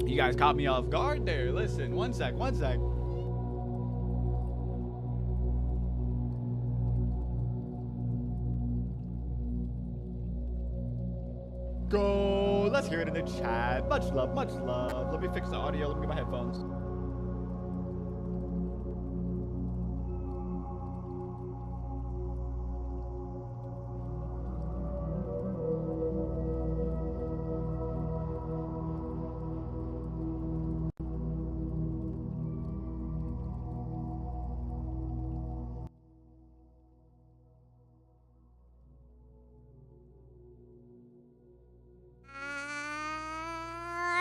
You guys caught me off guard there. Listen, one sec, one sec. Go. Let's hear it in the chat. Much love, much love. Let me fix the audio. Let me get my headphones.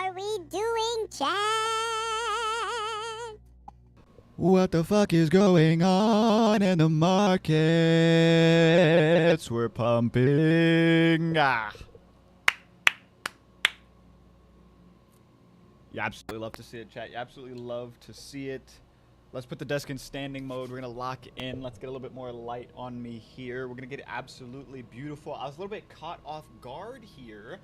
Are we doing chat? What the fuck is going on in the markets? We're pumping. You absolutely love to see it, chat. You absolutely love to see it. Let's put the desk in standing mode. We're going to lock in. Let's get a little bit more light on me here. We're going to get it absolutely beautiful. I was a little bit caught off guard here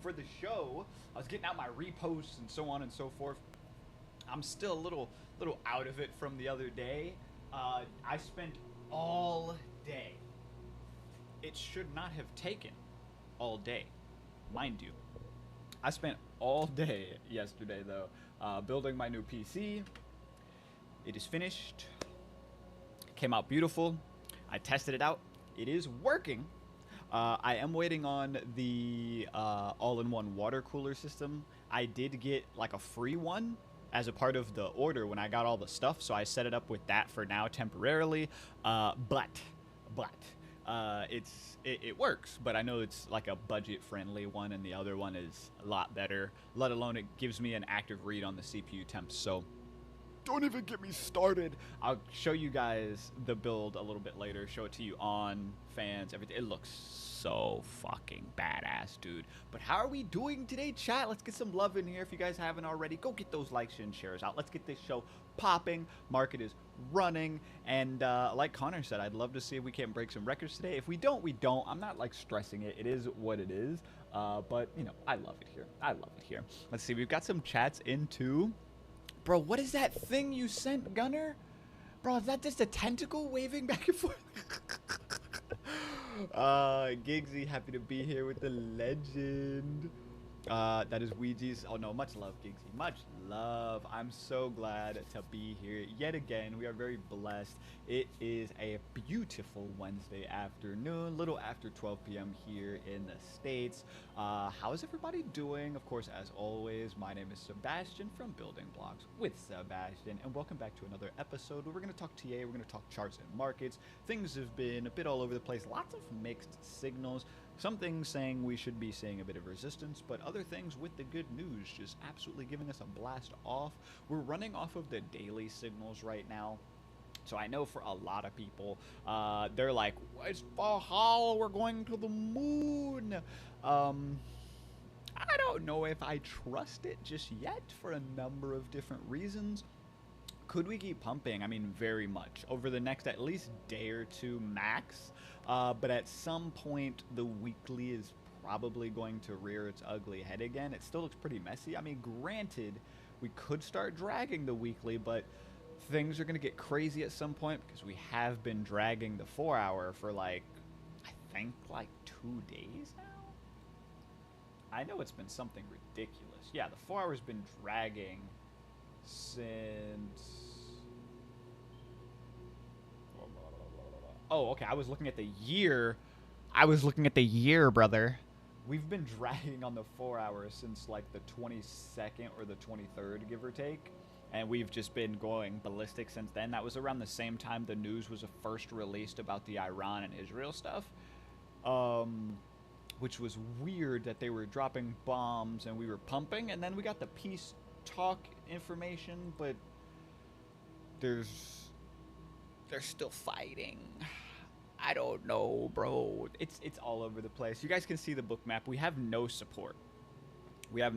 for the show. I was getting out my reposts and so on and so forth. I'm still a little out of it from the other day. I spent all day. It should not have taken all day, mind you. I spent all day yesterday, though, building my new PC. It is finished. It came out beautiful. I tested it out. It is working. I am waiting on the all-in-one water cooler system. I did get like a free one as a part of the order when I got all the stuff, so I set it up with that for now temporarily. But it works. But I know it's like a budget-friendly one, and the other one is a lot better. Let alone it gives me an active read on the CPU temps. So don't even get me started. I'll show you guys the build a little bit later. Show it to you on fans, everything. It looks so fucking badass, dude. But how are we doing today, chat? Let's get some love in here. If you guys haven't already, go get those likes and shares out. Let's get this show popping. Market is running. And like Connor said, I'd love to see if we can break some records today. If we don't, we don't. I'm not like stressing it. It is what it is. But, you know, I love it here. I love it here. Let's see. We've got some chats in too. Bro, what is that thing you sent, Gunner? Bro, is that just a tentacle waving back and forth? Giggsy, happy to be here with the legend. That is Ouija's. Oh no, much love, Giggsy. Much love. I'm so glad to be here yet again. We are very blessed. It is a beautiful Wednesday afternoon, little after 12 p.m. here in the States. How is everybody doing? Of course, as always, my name is Sebastian from Building Blocks with Sabastian, and welcome back to another episode where we're going to talk TA, we're going to talk charts and markets. Things have been a bit all over the place, lots of mixed signals. Some things saying we should be seeing a bit of resistance, but other things with the good news just absolutely giving us a blast off. We're running off of the daily signals right now. So I know for a lot of people, they're like, it's Valhalla, we're going to the moon. I don't know if I trust it just yet for a number of different reasons. Could we keep pumping? I mean, very much. Over the next at least day or two max. But at some point, the weekly is probably going to rear its ugly head again. It still looks pretty messy. I mean, granted, we could start dragging the weekly, but things are going to get crazy at some point because we have been dragging the 4 hour for like, I think like 2 days now. I know it's been something ridiculous. Yeah, the 4 hour's been dragging since... Oh, okay, I was looking at the year. Brother. We've been dragging on the 4 hours since like the 22nd or the 23rd, give or take. And we've just been going ballistic since then. That was around the same time the news was first released about the Iran and Israel stuff. Which was weird that they were dropping bombs and we were pumping. And then we got the peace talk information, but they're still fighting. I don't know, bro. It's all over the place. You guys can see the book map. We have no support. we have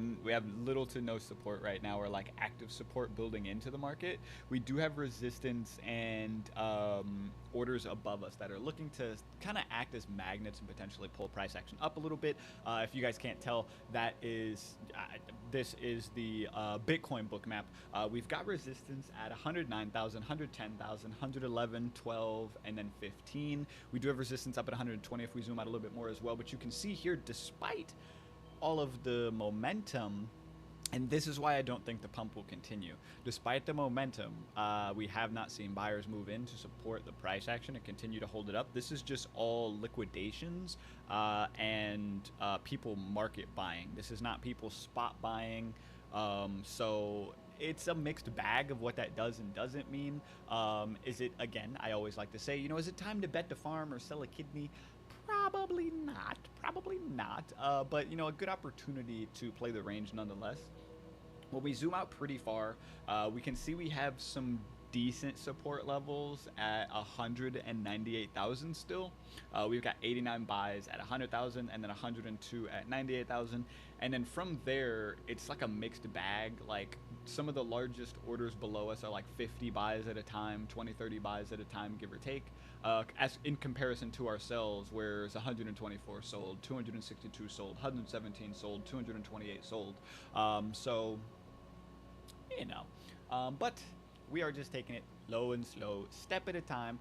little to no support right now, or like active support building into the market. We do have resistance and orders above us that are looking to kind of act as magnets and potentially pull price action up a little bit. If you guys can't tell, that is this is the Bitcoin book map. We've got resistance at 109,000, 110,000, 111, 12, and then 15. We do have resistance up at 120 if we zoom out a little bit more as well. But you can see here, despite all of the momentum, and this is why I don't think the pump will continue. Despite the momentum, we have not seen buyers move in to support the price action and continue to hold it up. This is just all liquidations and people market buying. This is not people spot buying. So it's a mixed bag of what that does and doesn't mean. Is it, again, I always like to say, you know, is it time to bet the farm or sell a kidney? Probably not. Probably not. But, you know, a good opportunity to play the range nonetheless. When we zoom out pretty far, we can see we have some decent support levels at 198,000 still. We've got 89 buys at 100,000 and then 102 at 98,000. And then from there, it's like a mixed bag. Like some of the largest orders below us are like 50 buys at a time, 20, 30 buys at a time, give or take. As in comparison to ourselves, where it's 124 sold, 262 sold, 117 sold, 228 sold. So, you know, but we are just taking it low and slow, step at a time.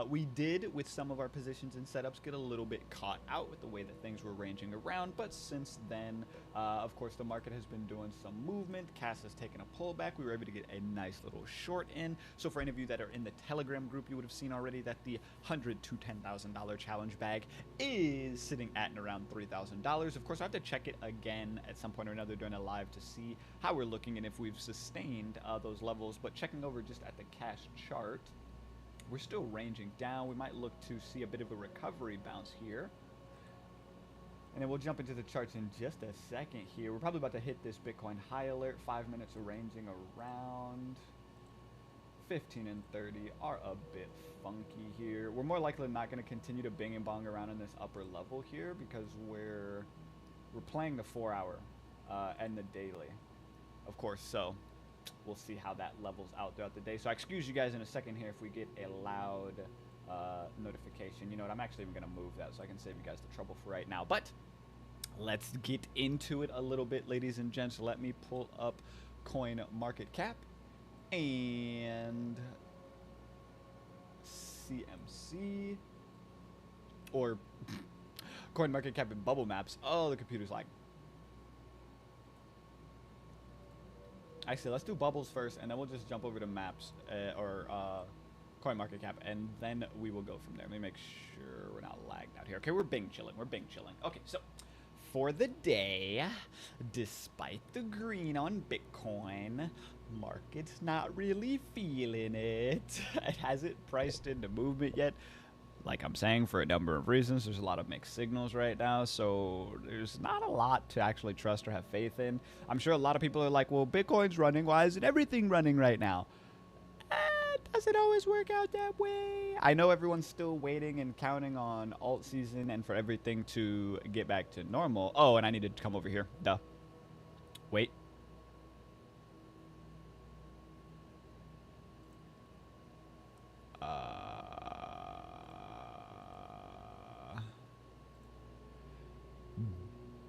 We did, with some of our positions and setups, get a little bit caught out with the way that things were ranging around. But since then, of course, the market has been doing some movement. Cass has taken a pullback. We were able to get a nice little short in. So for any of you that are in the Telegram group, you would have seen already that the $100,000 to $10,000 challenge bag is sitting at and around $3,000. Of course, I have to check it again at some point or another during a live to see how we're looking and if we've sustained those levels. But checking over just at the cash chart, we're still ranging down. We might look to see a bit of a recovery bounce here. And then we'll jump into the charts in just a second here. We're probably about to hit this Bitcoin high alert. 5 minutes of ranging around 15 and 30 are a bit funky here. We're more likely not going to continue to bing and bong around in this upper level here because we're playing the 4 hour and the daily, of course. So we'll see how that levels out throughout the day. So I excuse you guys in a second here if we get a loud notification. You know what? I'm actually even going to move that so I can save you guys the trouble for right now. But let's get into it a little bit, ladies and gents. Let me pull up coin market cap and CMC or coin market cap and bubble maps. Oh, the computer's like. Actually, let's do bubbles first, and then we'll just jump over to maps or coin market cap, and then we will go from there. Let me make sure we're not lagged out here. Okay, we're Bing chilling. We're Bing chilling. Okay, so for the day, despite the green on Bitcoin, market's not really feeling it. It hasn't priced into movement yet. Like I'm saying, for a number of reasons, there's a lot of mixed signals right now, so there's not a lot to actually trust or have faith in. I'm sure a lot of people are like, well, Bitcoin's running. Why isn't everything running right now? Does it always work out that way? I know everyone's still waiting and counting on alt season and for everything to get back to normal. Oh, and I needed to come over here. Duh. Wait.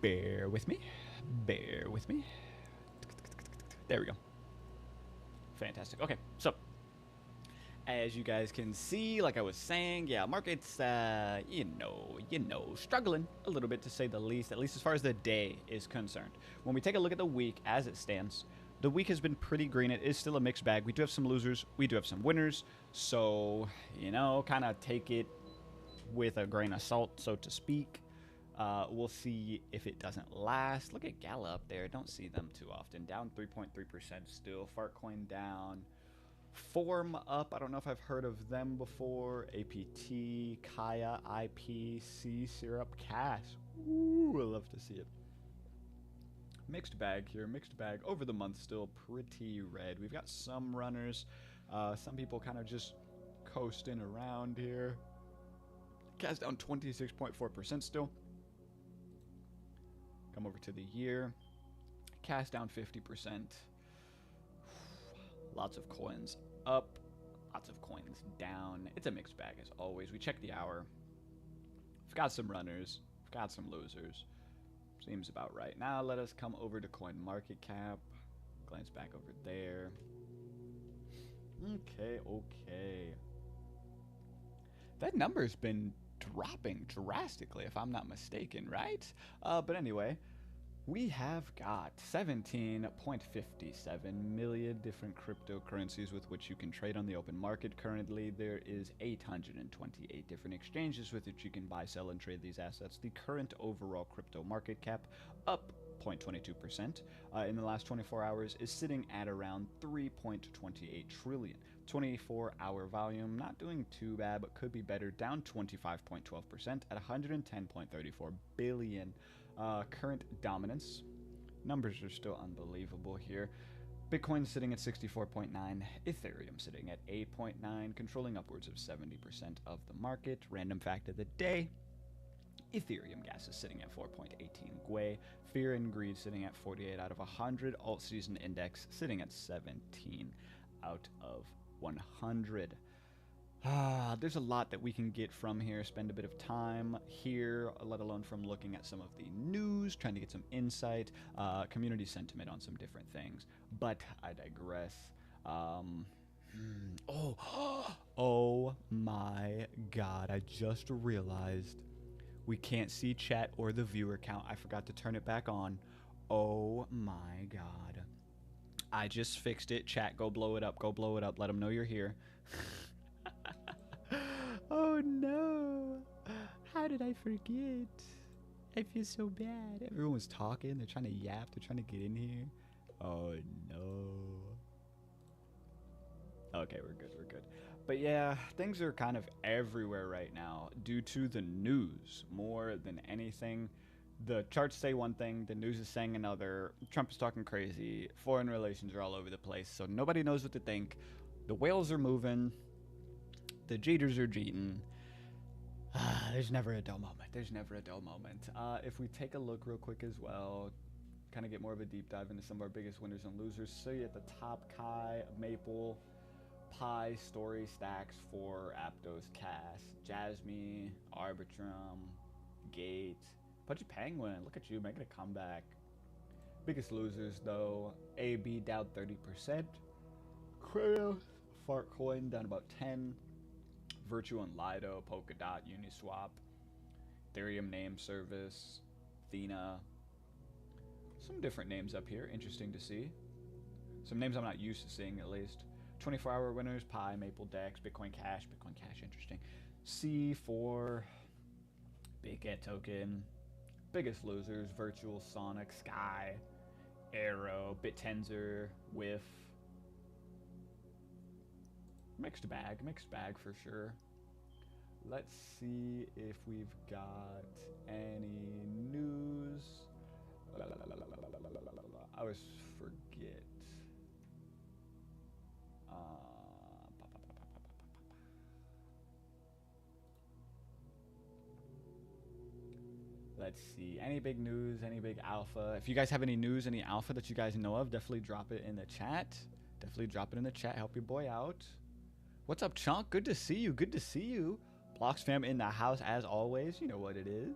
Bear with me. Bear with me. There we go. Fantastic. Okay, so as you guys can see, like I was saying, yeah, market's, you know, struggling a little bit to say the least, at least as far as the day is concerned. When we take a look at the week as it stands, the week has been pretty green. It is still a mixed bag. We do have some losers. We do have some winners. So, you know, kind of take it with a grain of salt, so to speak. We'll see if it doesn't last. Look at Gala up there. Don't see them too often. Down 3.3% still. Fartcoin down. Form up. I don't know if I've heard of them before. APT, Kaya, IPC, Syrup, Cash. Ooh, I love to see it. Mixed bag here. Mixed bag. Over the month still pretty red. We've got some runners. Some people kind of just coasting around here. Cash down 26.4% still. Come over to the year. forecast down 50%. Lots of coins up, lots of coins down. It's a mixed bag as always. We check the hour. We've got some runners, we've got some losers. Seems about right. Now let us come over to coin market cap. Glance back over there. Okay. That number's been dropping drastically, if I'm not mistaken, right? But anyway, we have got 17.57 million different cryptocurrencies with which you can trade on the open market. Currently, there is 828 different exchanges with which you can buy, sell, and trade these assets. The current overall crypto market cap, up 0.22% in the last 24 hours, is sitting at around 3.28 trillion. 24-hour volume, not doing too bad, but could be better, down 25.12% at 110.34 billion. Current dominance, numbers are still unbelievable here. Bitcoin sitting at 64.9, Ethereum sitting at 8.9, controlling upwards of 70% of the market. Random fact of the day, Ethereum gas is sitting at 4.18 Gwei, Fear and Greed sitting at 48 out of 100, Alt Season Index sitting at 17 out of 100. There's a lot that we can get from here, spend a bit of time here, let alone from looking at some of the news, trying to get some insight, community sentiment on some different things. But I digress. Oh my God, I just realized we can't see chat or the viewer count. I forgot to turn it back on. Oh my God. I just fixed it. Chat, go blow it up. Go blow it up. Let them know you're here. Oh no. How did I forget? I feel so bad. Everyone was talking. They're trying to yap. They're trying to get in here. Oh no. Okay, we're good. We're good. But yeah, things are kind of everywhere right now due to the news more than anything. The charts say one thing, the news is saying another. Trump is talking crazy. Foreign relations are all over the place, so nobody knows what to think. The whales are moving. The Jeters are jeeting. There's never a dull moment. There's never a dull moment. If we take a look real quick as well, kind of get more of a deep dive into some of our biggest winners and losers. See at the top, Kai, Maple, Pi, Story, Stacks, 4, Aptos, Cass, Jasmine, Arbitrum, Gate, Pudgy Penguin. Look at you making a comeback. Biggest losers though, AB down 30%. Kratos, Fartcoin down about 10. Virtue and Lido, Polkadot, Uniswap, Ethereum name service, Athena. Some different names up here, interesting to see. Some names I'm not used to seeing at least. 24-hour winners, Pi, Maple, Dex, Bitcoin Cash, interesting. C4, Big Get Token. Biggest losers, Virtual, Sonic, Sky, Arrow, BitTensor, Whiff. Mixed bag for sure. Let's see if we've got any news. I always forget. Let's see. Any big news? Any big alpha? If you guys have any news, any alpha that you guys know of, definitely drop it in the chat. Help your boy out. What's up, Chunk? Good to see you. Blocks fam in the house as always. You know what it is.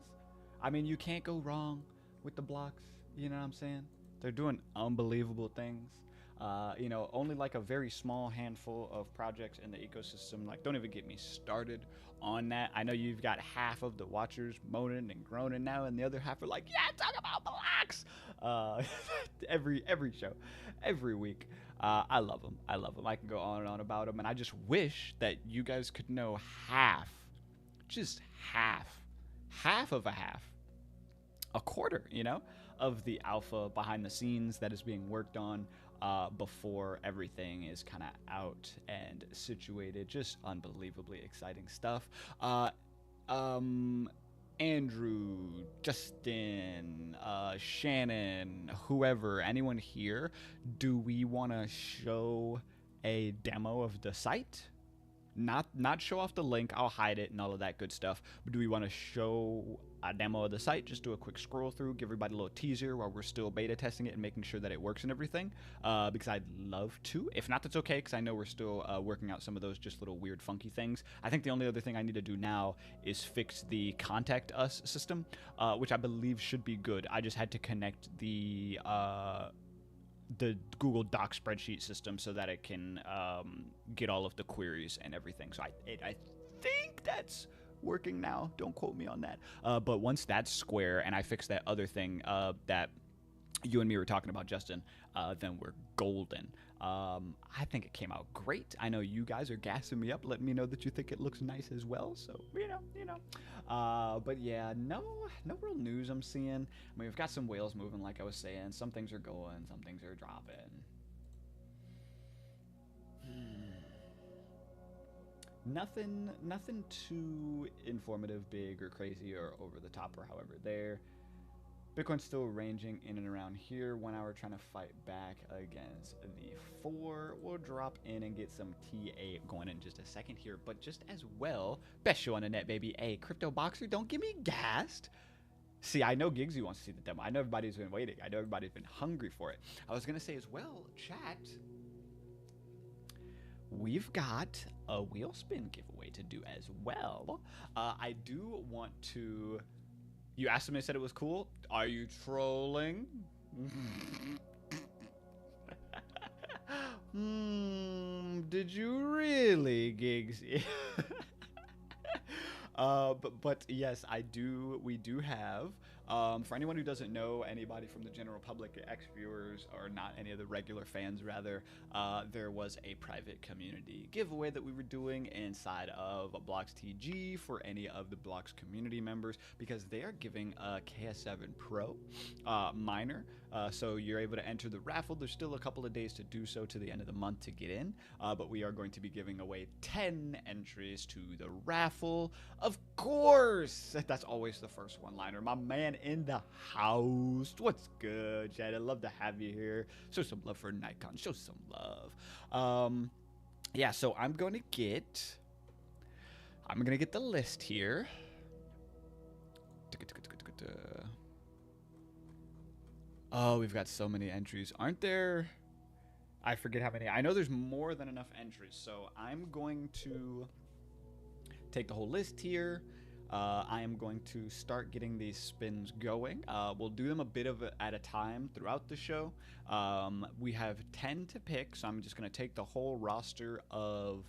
I mean, you can't go wrong with the blocks. You know what I'm saying? They're doing unbelievable things. Only like a very small handful of projects in the ecosystem. Like, don't even get me started on that. I know you've got half of the watchers moaning and groaning now, and the other half are like, yeah, talk about blocks. Every show, every week. I love them. I can go on and on about them, and I just wish that you guys could know just half of a quarter, of the alpha behind the scenes that is being worked on before everything is kind of out and situated. Just unbelievably exciting stuff. Andrew, Justin, Shannon, whoever, anyone here, do we want to show a demo of the site? not show off the link. I'll hide it and all of that good stuff. But do we want to show a demo of the site? Just do a quick scroll through, give everybody a little teaser while we're still beta testing it and making sure that it works and everything. Because I'd love to. If not, that's okay, because I know we're still working out some of those just little weird, funky things. I think the only other thing I need to do now is fix the contact us system, which I believe should be good. I just had to connect the Google Doc spreadsheet system so that it can get all of the queries and everything. So I think that's working now. Don't quote me on that. But once that's square and I fix that other thing that you and me were talking about, Justin, then we're golden. I think it came out great. I know you guys are gassing me up, letting me know that you think it looks nice as well. So, you know. But yeah, no real news I'm seeing. I mean, we've got some whales moving, like I was saying. Some things are going, some things are dropping. Nothing too informative, big, or crazy, or over the top, or however there. Bitcoin's still ranging in and around here. 1 hour trying to fight back against the 4. We'll drop in and get some TA going in just a second here. But just as well, best show on the net, baby. Hey, Crypto Boxer, don't get me gassed. See, I know Giggsy wants to see the demo. I know everybody's been waiting. I know everybody's been hungry for it. I was going to say as well, chat, we've got a wheel spin giveaway to do as well. I do want to... You asked him and said it was cool. Are you trolling? Did you really, Giggsy? But yes, we do have. For anyone who doesn't know, anybody from the general public, ex-viewers, or not any of the regular fans, rather, there was a private community giveaway that we were doing inside of Blocks TG for any of the Blocks community members, because they are giving a KS7 Pro miner. So you're able to enter the raffle. There's still a couple of days to do so to the end of the month to get in, but we are going to be giving away 10 entries to the raffle. Of course, that's always the first one-liner. My man in the house. What's good, Chad? I'd love to have you here. Show some love for Nikon. Show some love. Yeah, so I'm gonna get the list here. Oh, we've got so many entries. Aren't there? I forget how many. I know there's more than enough entries, so I'm going to take the whole list here. I am going to start getting these spins going. We'll do them a bit at a time throughout the show. We have 10 to pick, so I'm just going to take the whole roster of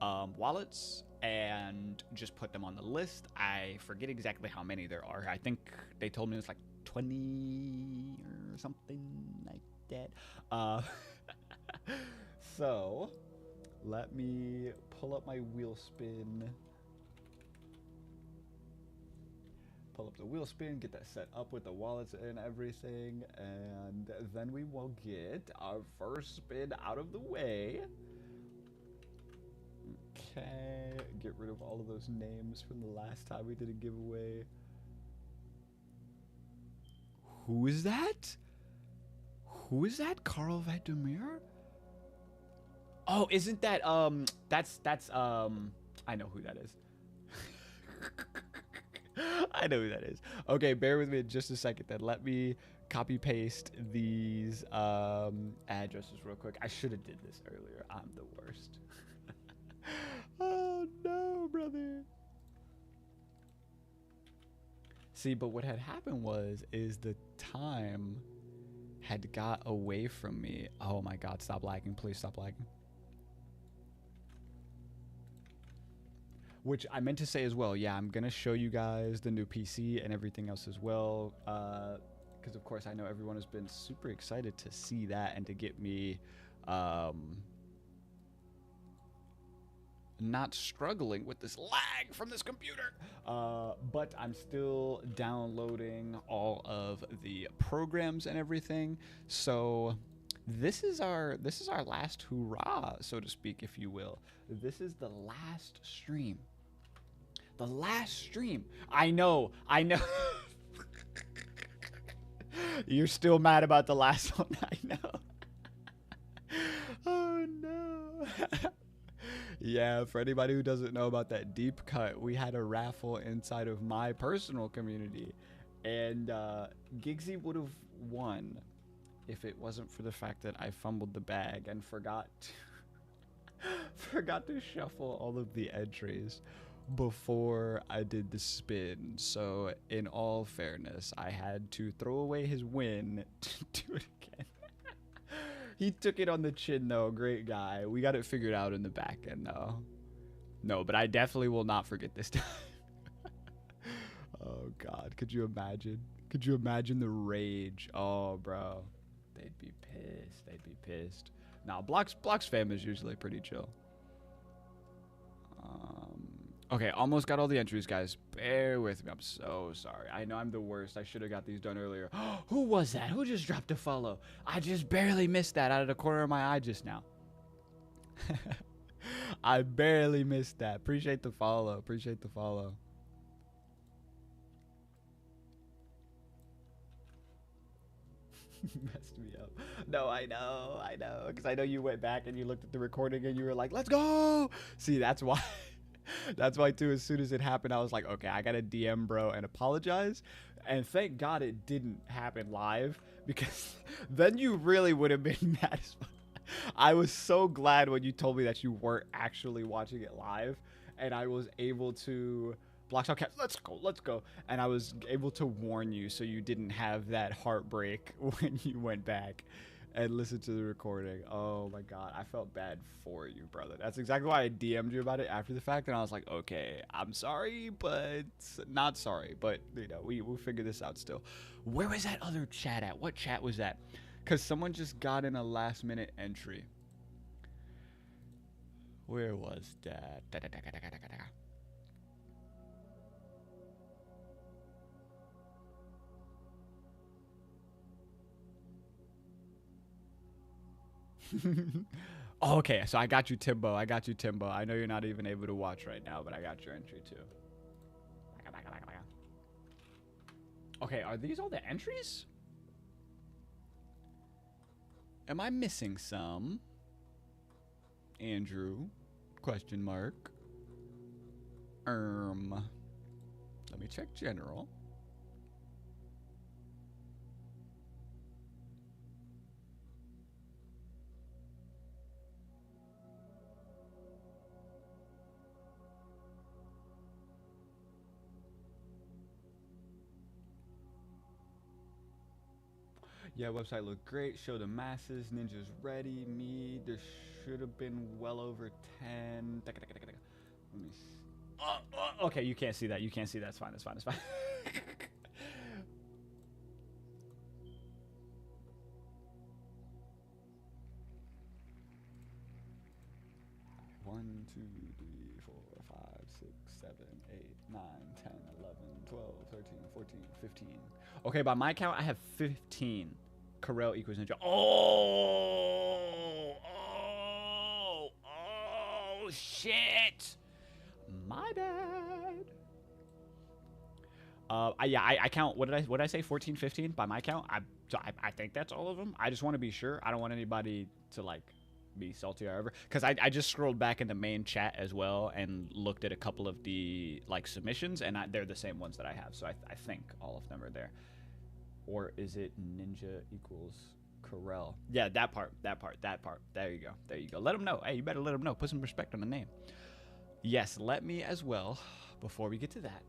wallets and just put them on the list. I forget exactly how many there are. I think they told me it's like 20 or something like that. So let me pull up my wheel spin. Pull up the wheel spin, get that set up with the wallets and everything, and then we will get our first spin out of the way. Okay, get rid of all of those names from the last time we did a giveaway. Who is that? Who is that? Carl Vladimir? Oh, isn't that that's I know who that is. I know who that is. Okay, bear with me just a second then. Let me copy paste these addresses real quick. I should have did this earlier. I'm the worst. Oh no, brother. See, but what had happened is the time had got away from me. Oh my god, stop lagging. Please stop lagging. Which I meant to say as well, yeah, I'm going to show you guys the new PC and everything else as well. Because, of course, I know everyone has been super excited to see that and to get me not struggling with this lag from this computer. But I'm still downloading all of the programs and everything. So this is our last hurrah, so to speak, if you will. This is the last stream. The last stream. I know. You're still mad about the last one. I know. Oh no. Yeah, for anybody who doesn't know about that deep cut, we had a raffle inside of my personal community, and Giggsy would have won if it wasn't for the fact that I fumbled the bag and forgot to shuffle all of the entries before I did the spin. So in all fairness, I had to throw away his win to do it again. He took it on the chin though. Great guy. We got it figured out in the back end though. No, but I definitely will not forget this time. Oh God, could you imagine? Could you imagine the rage? Oh, bro, they'd be pissed. They'd be pissed. Now, Blocks fam is usually pretty chill. Okay, almost got all the entries, guys. Bear with me. I'm so sorry. I know I'm the worst. I should have got these done earlier. Who was that? Who just dropped a follow? I just barely missed that out of the corner of my eye just now. I barely missed that. Appreciate the follow. Appreciate the follow. Messed me up. No, I know. Because I know you went back and you looked at the recording and you were like, let's go. See, that's why. That's why, too, as soon as it happened, I was like, okay, I got to DM bro and apologize. And thank God it didn't happen live, because then you really would have been mad as fuck. I was so glad when you told me that you weren't actually watching it live, and I was able to... Blocks out cat, let's go. And I was able to warn you so you didn't have that heartbreak when you went back and listened to the recording. Oh my God, I felt bad for you, brother. That's exactly why I DM'd you about it after the fact, and I was like, okay, I'm sorry, but not sorry. But, you know, we'll figure this out still. Where was that other chat at? What chat was that? Because someone just got in a last-minute entry. Where was that? Oh, okay, so I got you, Timbo. I got you, Timbo. I know you're not even able to watch right now, but I got your entry too. Okay, are these all the entries? Am I missing some? Andrew? Question mark. Let me check general. Yeah, website looked great. Show the masses. Ninjas ready. Me. There should have been well over 10. Let me see. Okay, you can't see that. You can't see that. It's fine. It's fine. It's fine. 1, 2, 3, 4, 5, 6, 7, 8, 9, 10, 11, 12, 13, 14, 15. Okay, by my count, I have 15. Corel equals ninja. Oh, shit. My bad. Yeah, I count. What did I say? 14, 15 by my count. I think that's all of them. I just want to be sure. I don't want anybody to like be salty or whatever, because I just scrolled back in the main chat as well and looked at a couple of the like submissions, and they're the same ones that I have. So I think all of them are there. Or is it ninja equals Corel? Yeah, that part. There you go. Let them know. Hey, you better let them know. Put some respect on the name. Yes, let me as well. Before we get to that,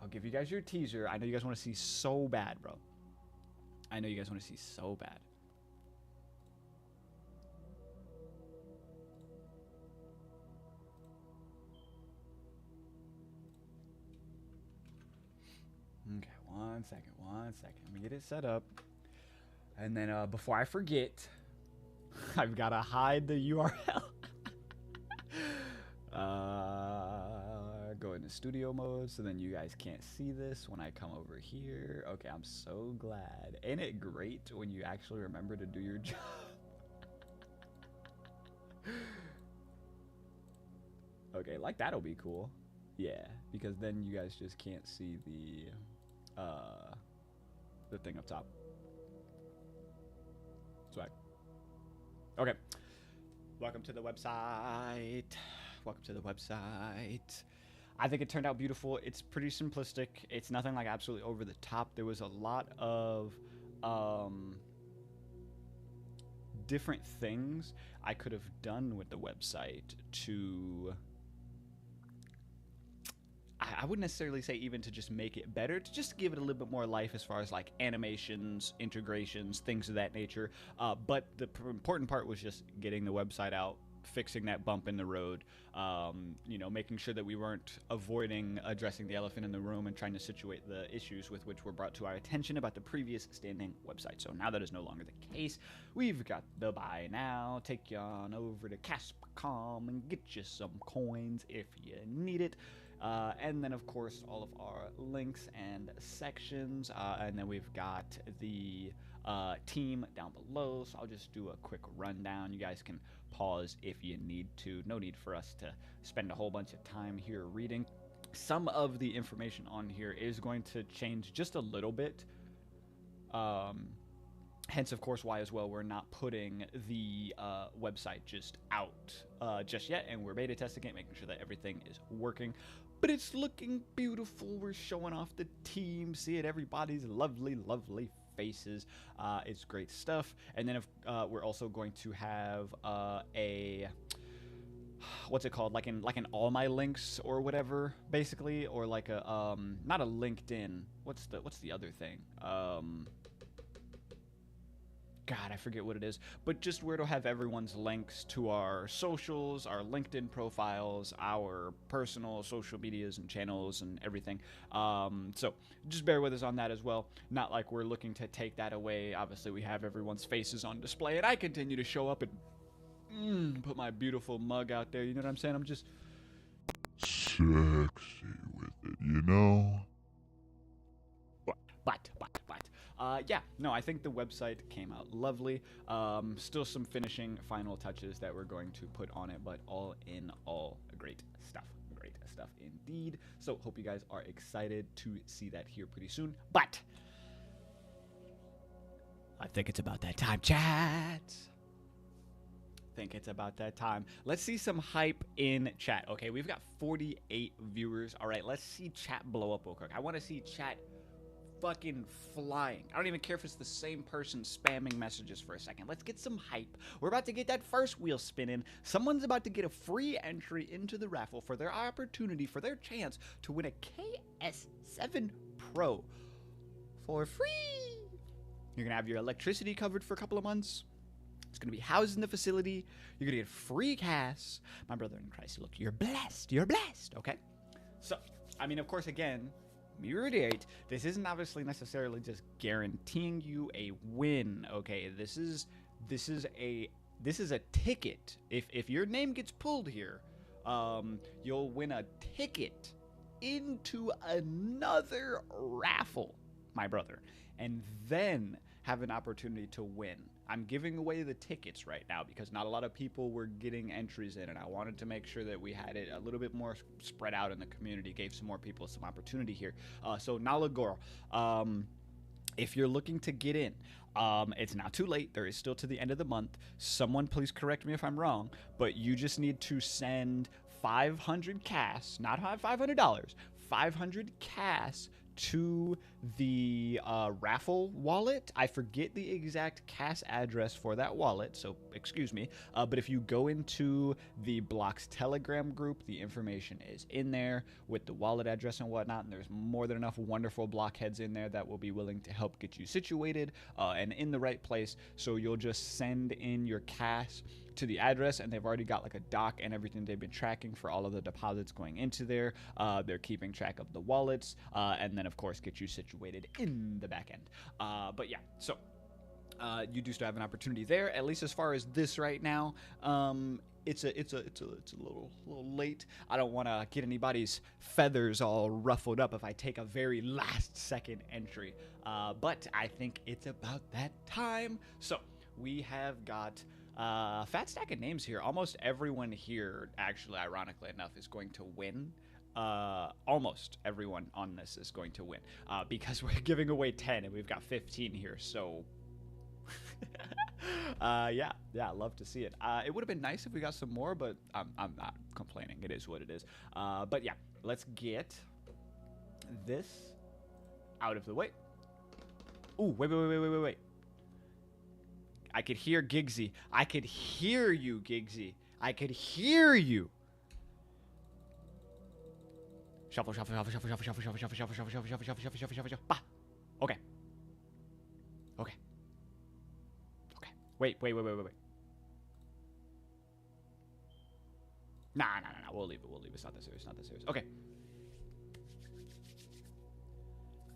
I'll give you guys your teaser. I know you guys want to see so bad, bro. I know you guys want to see so bad. Okay, one second. Let me get it set up. And then before I forget, I've got to hide the URL. Go into studio mode so then you guys can't see this when I come over here. Okay, I'm so glad. Ain't it great when you actually remember to do your job? Okay, like that'll be cool. Yeah, because then you guys just can't see the thing up top. Swag. Okay. Welcome to the website. welcome to the website. I think it turned out beautiful. It's pretty simplistic. It's nothing like absolutely over the top. There was a lot of different things I could have done with the website to, I wouldn't necessarily say even to just make it better, to just give it a little bit more life as far as like animations, integrations, things of that nature. But the important part was just getting the website out, fixing that bump in the road, making sure that we weren't avoiding addressing the elephant in the room and trying to situate the issues with which were brought to our attention about the previous standing website. So now that is no longer the case. We've got the buy now. Take you on over to Casp.com and get you some coins if you need it. And then, of course, all of our links and sections. And then we've got the team down below. So I'll just do a quick rundown. You guys can pause if you need to. No need for us to spend a whole bunch of time here reading. Some of the information on here is going to change just a little bit. Hence, of course, why as well we're not putting the website just out just yet. And we're beta testing it, making sure that everything is working. But it's looking beautiful. We're showing off the team, seeing everybody's lovely, lovely faces. It's great stuff. And then we're also going to have a, what's it called? Like in all my links or whatever, basically, or like a not a LinkedIn. What's the other thing? God, I forget what it is, but just where to have everyone's links to our socials, our LinkedIn profiles, our personal social medias and channels and everything. So just bear with us on that as well. Not like we're looking to take that away. Obviously, we have everyone's faces on display, and I continue to show up and put my beautiful mug out there. You know what I'm saying? I'm just sexy with it, you know? Yeah, no, I think the website came out lovely. Still some finishing final touches that we're going to put on it, but all in all, great stuff indeed. So hope you guys are excited to see that here pretty soon. But I think it's about that time, chat. Think it's about that time. Let's see some hype in chat. Okay, we've got 48 viewers. All right, let's see chat blow up real quick. I want to see chat fucking flying. I don't even care if it's the same person spamming messages for a second. Let's get some hype. We're about to get that first wheel spinning. Someone's about to get a free entry into the raffle for their opportunity, for their chance to win a KS7 Pro for free. You're gonna have your electricity covered for a couple of months. It's gonna be housed in the facility. You're gonna get free CAS. My brother in Christ, look, you're blessed. You're blessed, okay? So, I mean, of course, again, let me reiterate, this isn't obviously necessarily just guaranteeing you a win, okay? This is a ticket. If your name gets pulled here, you'll win a ticket into another raffle, my brother, and then have an opportunity to win. I'm giving away the tickets right now because not a lot of people were getting entries in, and I wanted to make sure that we had it a little bit more spread out in the community, gave some more people some opportunity here. So Nalagor, if you're looking to get in, it's not too late. There is still to the end of the month. Someone please correct me if I'm wrong, but you just need to send 500 CAS, not $500, 500 CAS to the raffle wallet. I forget the exact CAS address for that wallet, so excuse me. But if you go into the Blocks Telegram group, the information is in there with the wallet address and whatnot, and there's more than enough wonderful blockheads in there that will be willing to help get you situated and in the right place. So you'll just send in your CAS to the address, and they've already got like a doc and everything they've been tracking for all of the deposits going into there. They're keeping track of the wallets, and then of course get you situated in the back end. But yeah, so you do still have an opportunity there, at least as far as this right now. It's a little late. I don't want to get anybody's feathers all ruffled up if I take a very last second entry, but I think it's about that time. So we have got fat stack of names here. Almost everyone here, actually, ironically enough, is going to win. Almost everyone on this is going to win because we're giving away 10 and we've got 15 here. So Yeah, love to see it. It would have been nice if we got some more, but I'm not complaining. It is what it is. But yeah, let's get this out of the way. Ooh, wait. I could hear Giggsy. I could hear you, Giggsy. I could hear you. Shuffle. Bah. Okay. Wait. Nah. We'll leave it. It's not that serious. Okay.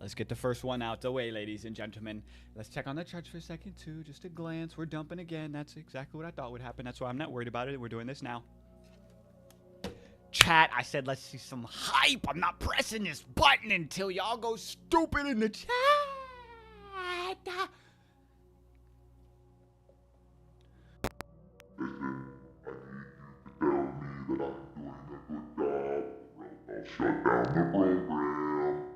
Let's get the first one out the way, ladies and gentlemen. Let's check on the charts for a second, too. Just a glance. We're dumping again. That's exactly what I thought would happen. That's why I'm not worried about it. We're doing this now. Chat, I said let's see some hype. I'm not pressing this button until y'all go stupid in the chat. Listen, I need you to tell me that I'm doing a good job, or else I'll shut down the program.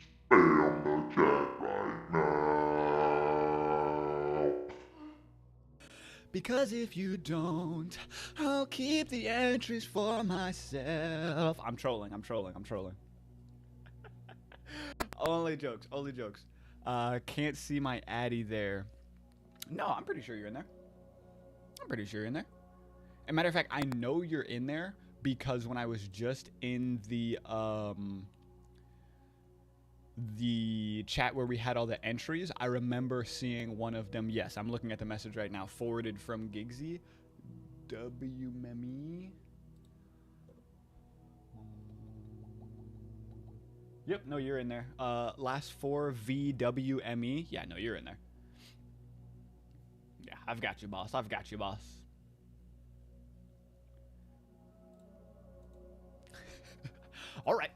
Spam the chat right now. Because if you don't, I'll keep the entries for myself. I'm trolling. Only jokes. Can't see my Addy there. No, I'm pretty sure you're in there. As a matter of fact, I know you're in there because when I was just in the chat where we had all the entries, I remember seeing one of them. Yes, I'm looking at the message right now, forwarded from Giggsy. WME. Yep, no, you're in there. Last four VWME. Yeah, no, you're in there. Yeah, I've got you, boss. All right.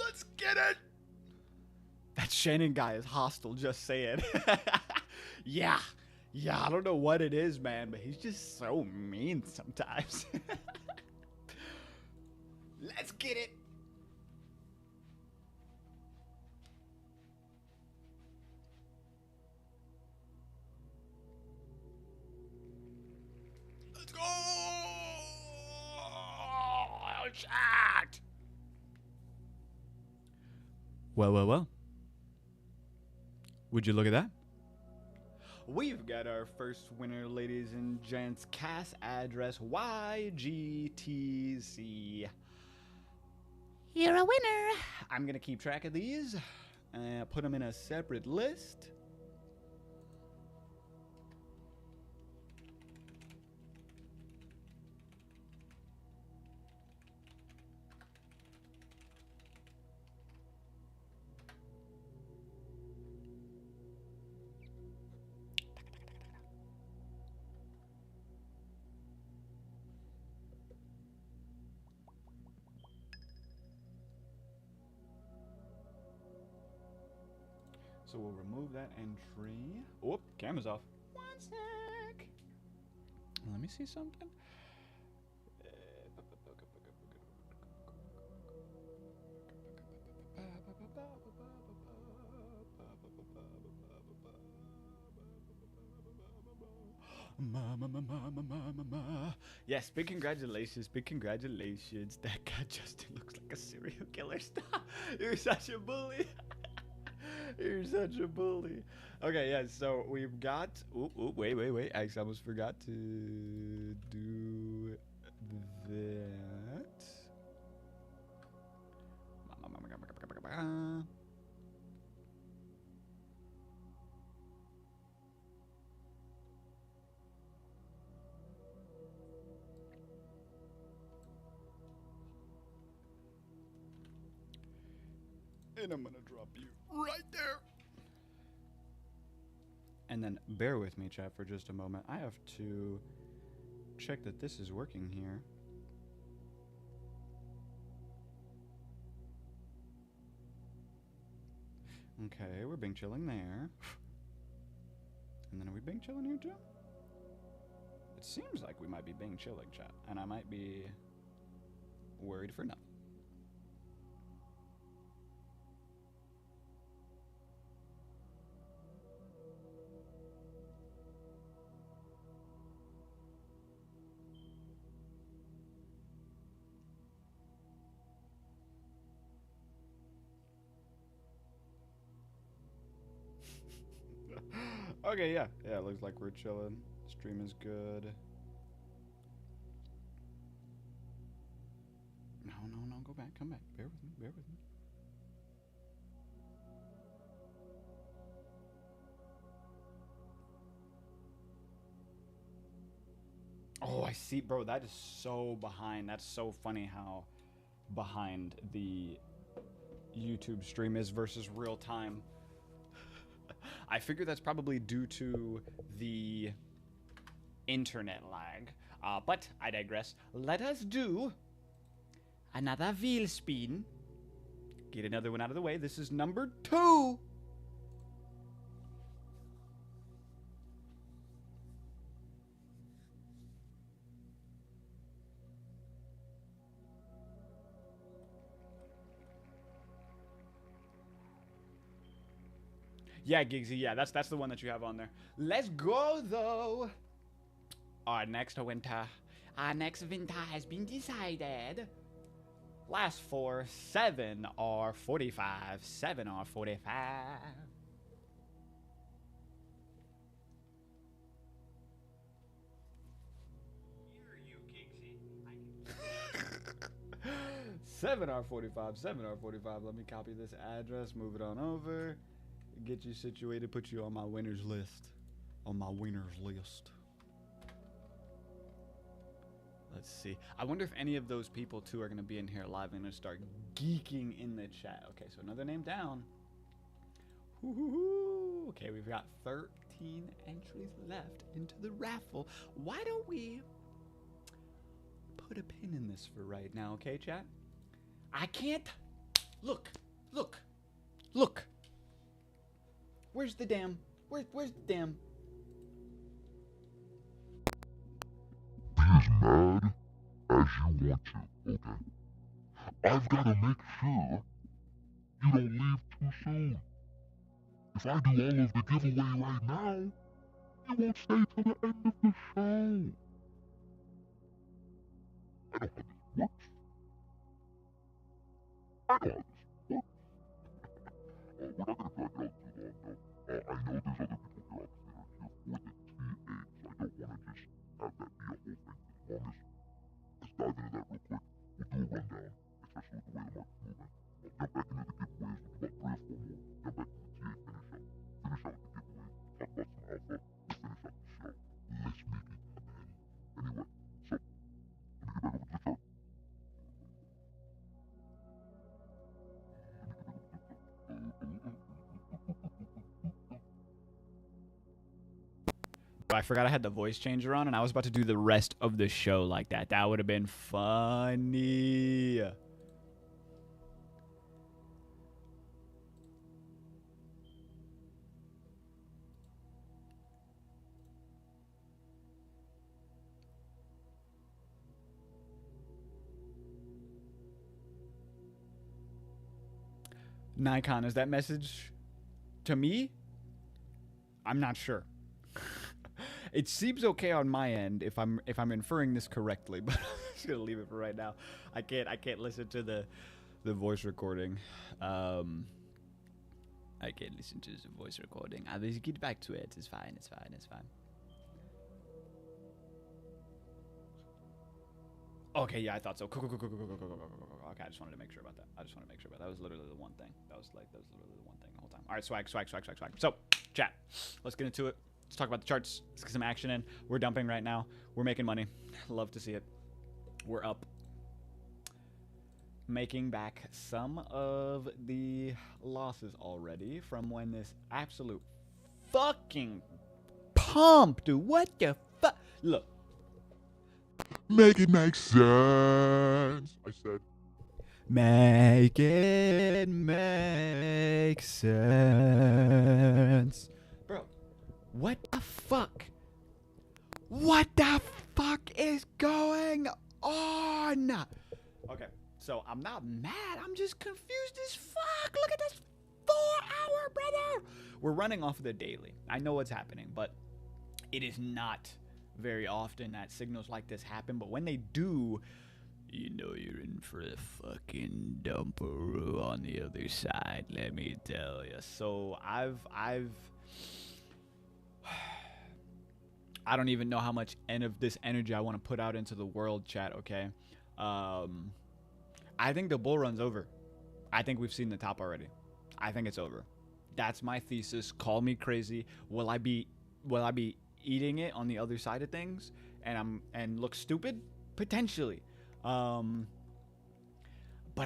Let's get it. That Shannon guy is hostile, just saying. Yeah, I don't know what it is, man, but he's just so mean sometimes. Let's get it. Let's go. Chat. Well. Would you look at that? We've got our first winner, ladies and gents. Cast address YGTC. You're a winner. I'm going to keep track of these. Put them in a separate list. So we'll remove that entry. Oh, camera's off. One sec. Let me see something. Yes, big congratulations. That guy Justin looks like a serial killer. Stop. You're such a bully. Okay, yeah, so we've got... Wait. I almost forgot to do that. And I'm gonna drop you right there. And then bear with me, chat, for just a moment. I have to check that this is working here. Okay, we're Bing chilling there. And then are we Bing chilling here too? It seems like we might be Bing chilling, chat. And I might be worried for nothing. Okay, yeah. Yeah, it looks like we're chilling. Stream is good. No, go back, come back. Bear with me, bear with me. Oh, I see, bro. That is so behind. That's so funny how behind the YouTube stream is versus real time. I figure that's probably due to the internet lag. But I digress. Let us do another wheel spin. Get another one out of the way. This is number 2. Yeah, Giggsy, yeah, that's the one that you have on there. Let's go, though. Our next winter has been decided. Last 4, 7 or 45. 7 or 45. Hear you, Giggsy. 7 or 45. 7 or 45. Let me copy this address, move it on over. Get you situated, put you on my winners list. On my winners list. Let's see. I wonder if any of those people, too, are going to be in here live and going to start geeking in the chat. Okay, so another name down. Woo-hoo-hoo. Okay, we've got 13 entries left into the raffle. Why don't we put a pin in this for right now, okay, chat? I can't... Look. Where's the damn... Where's the damn... Be as mad as you want to, okay? I've got to make sure you don't leave too soon. If I do all of the giveaway right now, you won't stay till the end of the show. I know how this works. I know how this works. We're not gonna drag it out too long, though. I know there's other people here, obviously, that are here for the TA, so I don't want to just have that be a whole thing. As long as, let's dive into that real quick. We'll do a rundown, especially with the way the market's moving. I'll jump back into the giveaways with about 3 or 4 more. Jump back to the TA, finish out with the giveaways. Talk about some alpha, we'll finish out the show. Let's make it happen. Anyway, so, let me get back over to the chart. I forgot I had the voice changer on, and I was about to do the rest of the show like that. That would have been funny. Nikon, is that message to me? I'm not sure. It seems okay on my end if I'm inferring this correctly, but I'm just gonna leave it for right now. I can't listen to the voice recording. I can't listen to the voice recording. I'll just get back to it. It's fine. It's fine. Okay, yeah, I thought so. Cool. Okay, I just wanted to make sure about that. That was literally the one thing. That was literally the one thing the whole time. All right, swag. So, chat. Let's get into it. Let's talk about the charts. Let's get some action in. We're dumping right now. We're making money. Love to see it. We're up. Making back some of the losses already from when this absolute fucking pump, dude. What the fuck? Look. Make it make sense, I said. Make it make sense. Bro, what the fuck? What the fuck is going on? Okay, so I'm not mad. I'm just confused as fuck. Look at this 4-hour, brother. We're running off of the daily. I know what's happening, but it is not very often that signals like this happen. But when they do, you know you're in for a fucking dumperoo on the other side, let me tell you. So I've I don't even know how much of this energy I want to put out into the world, chat, okay? I think the bull run's over. I think we've seen the top already. I think it's over. That's my thesis. Call me crazy. Will I be eating it on the other side of things and look stupid? Potentially. But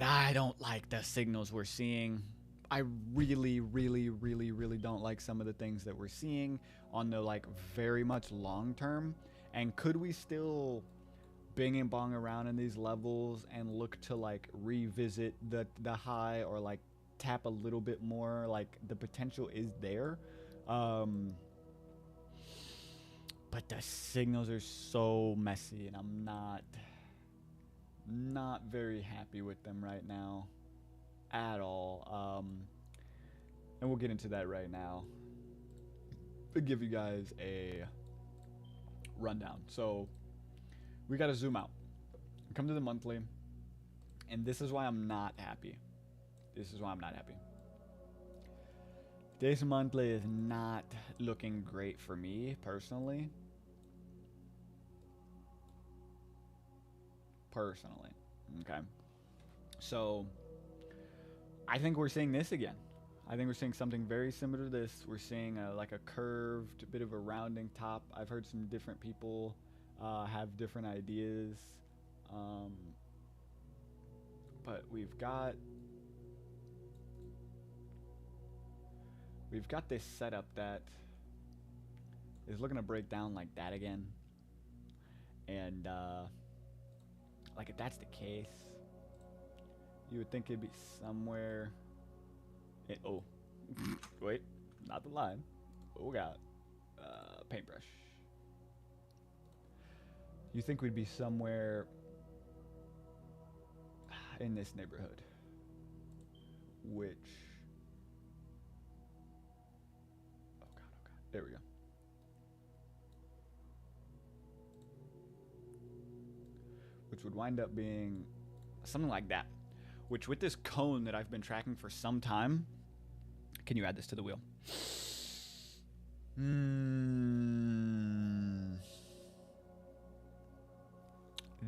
I don't like the signals we're seeing. I really, really, really, really don't like some of the things that we're seeing on the like very much long term. And could we still bing and bong around in these levels and look to like revisit the high or like tap a little bit more? Like the potential is there. But the signals are so messy and I'm not very happy with them right now at all. And we'll get into that right now. I'll give you guys a rundown. So we got to zoom out, come to the monthly, and this is why I'm not happy. This monthly is not looking great for me personally. Okay. So I think we're seeing this again. I think we're seeing something very similar to this. We're seeing like a curved, bit of a rounding top. I've heard some different people have different ideas. But we've got this setup that is looking to break down like that again. And like if that's the case, you would think it'd be somewhere. Oh, wait, not the line. Oh God, paintbrush. You think we'd be somewhere in this neighborhood, which, oh God, there we go. Which would wind up being something like that. Which with this cone that I've been tracking for some time, can you add this to the wheel?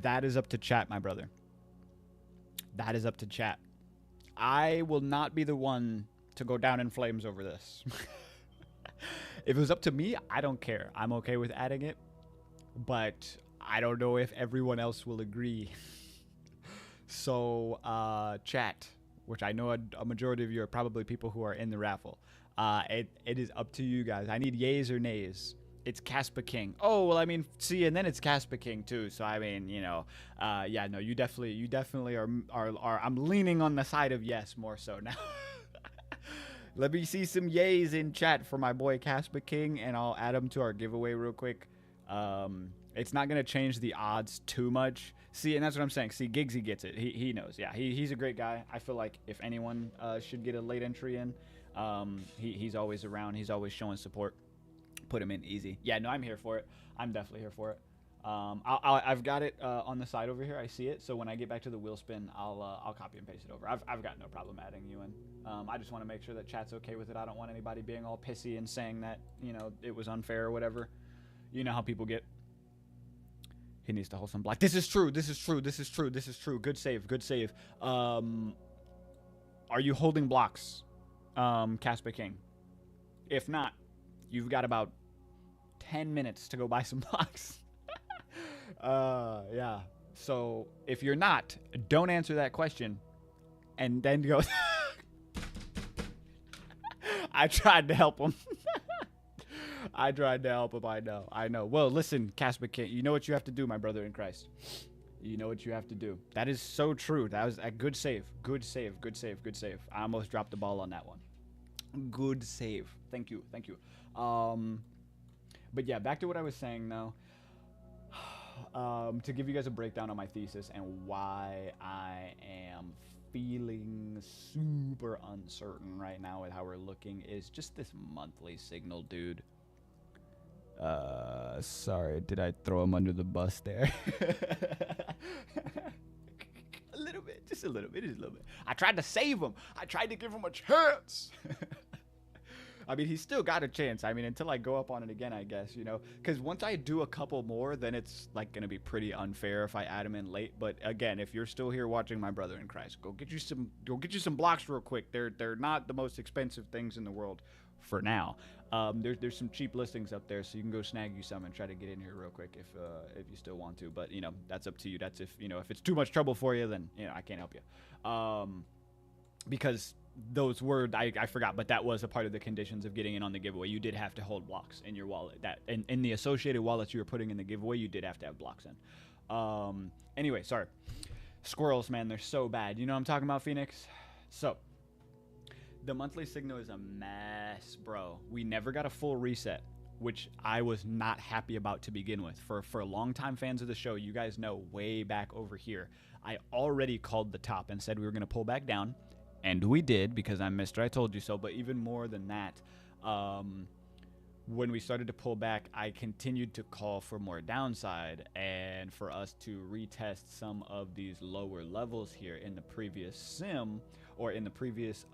That is up to chat, my brother. That is up to chat. I will not be the one to go down in flames over this. If it was up to me, I don't care. I'm okay with adding it, but I don't know if everyone else will agree. So, chat, which I know a majority of you are probably people who are in the raffle. It is up to you guys. I need yays or nays. It's Caspa King. Oh, well, I mean, see, and then it's Caspa King too. So, I mean, you know, yeah, no, you definitely are, I'm leaning on the side of yes more so now. Let me see some yays in chat for my boy Caspa King, and I'll add him to our giveaway real quick. It's not going to change the odds too much. See, and that's what I'm saying. See, Giggsy gets it. He knows. Yeah, he's a great guy. I feel like if anyone should get a late entry in, he's always around. He's always showing support. Put him in easy. Yeah, no, I'm here for it. I'm definitely here for it. I've got it on the side over here. I see it. So when I get back to the wheel spin, I'll copy and paste it over. I've got no problem adding you in. I just want to make sure that chat's okay with it. I don't want anybody being all pissy and saying that, you know, it was unfair or whatever. You know how people get. He needs to hold some black. This is true. This is true. This is true. This is true. Good save. Good save. Are you holding blocks, Casper King? If not, you've got about 10 minutes to go buy some blocks. Yeah. So if you're not, don't answer that question. And then go. I tried to help him. I know. Well, listen, Casper King, you know what you have to do, my brother in Christ. You know what you have to do. That is so true. That was a good save. Good save. Good save. Good save. I almost dropped the ball on that one. Good save. Thank you. Thank you. But yeah, back to what I was saying though. To give you guys a breakdown on my thesis and why I am feeling super uncertain right now with how we're looking is just this monthly signal, dude. Sorry, did I throw him under the bus there? A little bit, just a little bit. I tried to save him. I tried to give him a chance. I mean, he's still got a chance. I mean, until I go up on it again, I guess, you know, because once I do a couple more, then it's like gonna be pretty unfair if I add him in late. But again, if you're still here watching my brother in Christ, go get you some blocks real quick. They're not the most expensive things in the world for now. There's some cheap listings up there, so you can go snag you some and try to get in here real quick if you still want to. But you know, that's up to you. That's if it's too much trouble for you, then I can't help you. Because those were I forgot, but that was a part of the conditions of getting in on the giveaway. You did have to hold blocks in your wallet. That in the associated wallets you were putting in the giveaway, you did have to have blocks in. Anyway, sorry. Squirrels, man, they're so bad. You know what I'm talking about, Phoenix? So the monthly signal is a mess, bro. We never got a full reset, which I was not happy about to begin with. For longtime fans of the show, you guys know way back over here, I already called the top and said we were going to pull back down. And we did, because I'm Mr. I Told You So. But even more than that, when we started to pull back, I continued to call for more downside and for us to retest some of these lower levels here in the previous sim or in the previous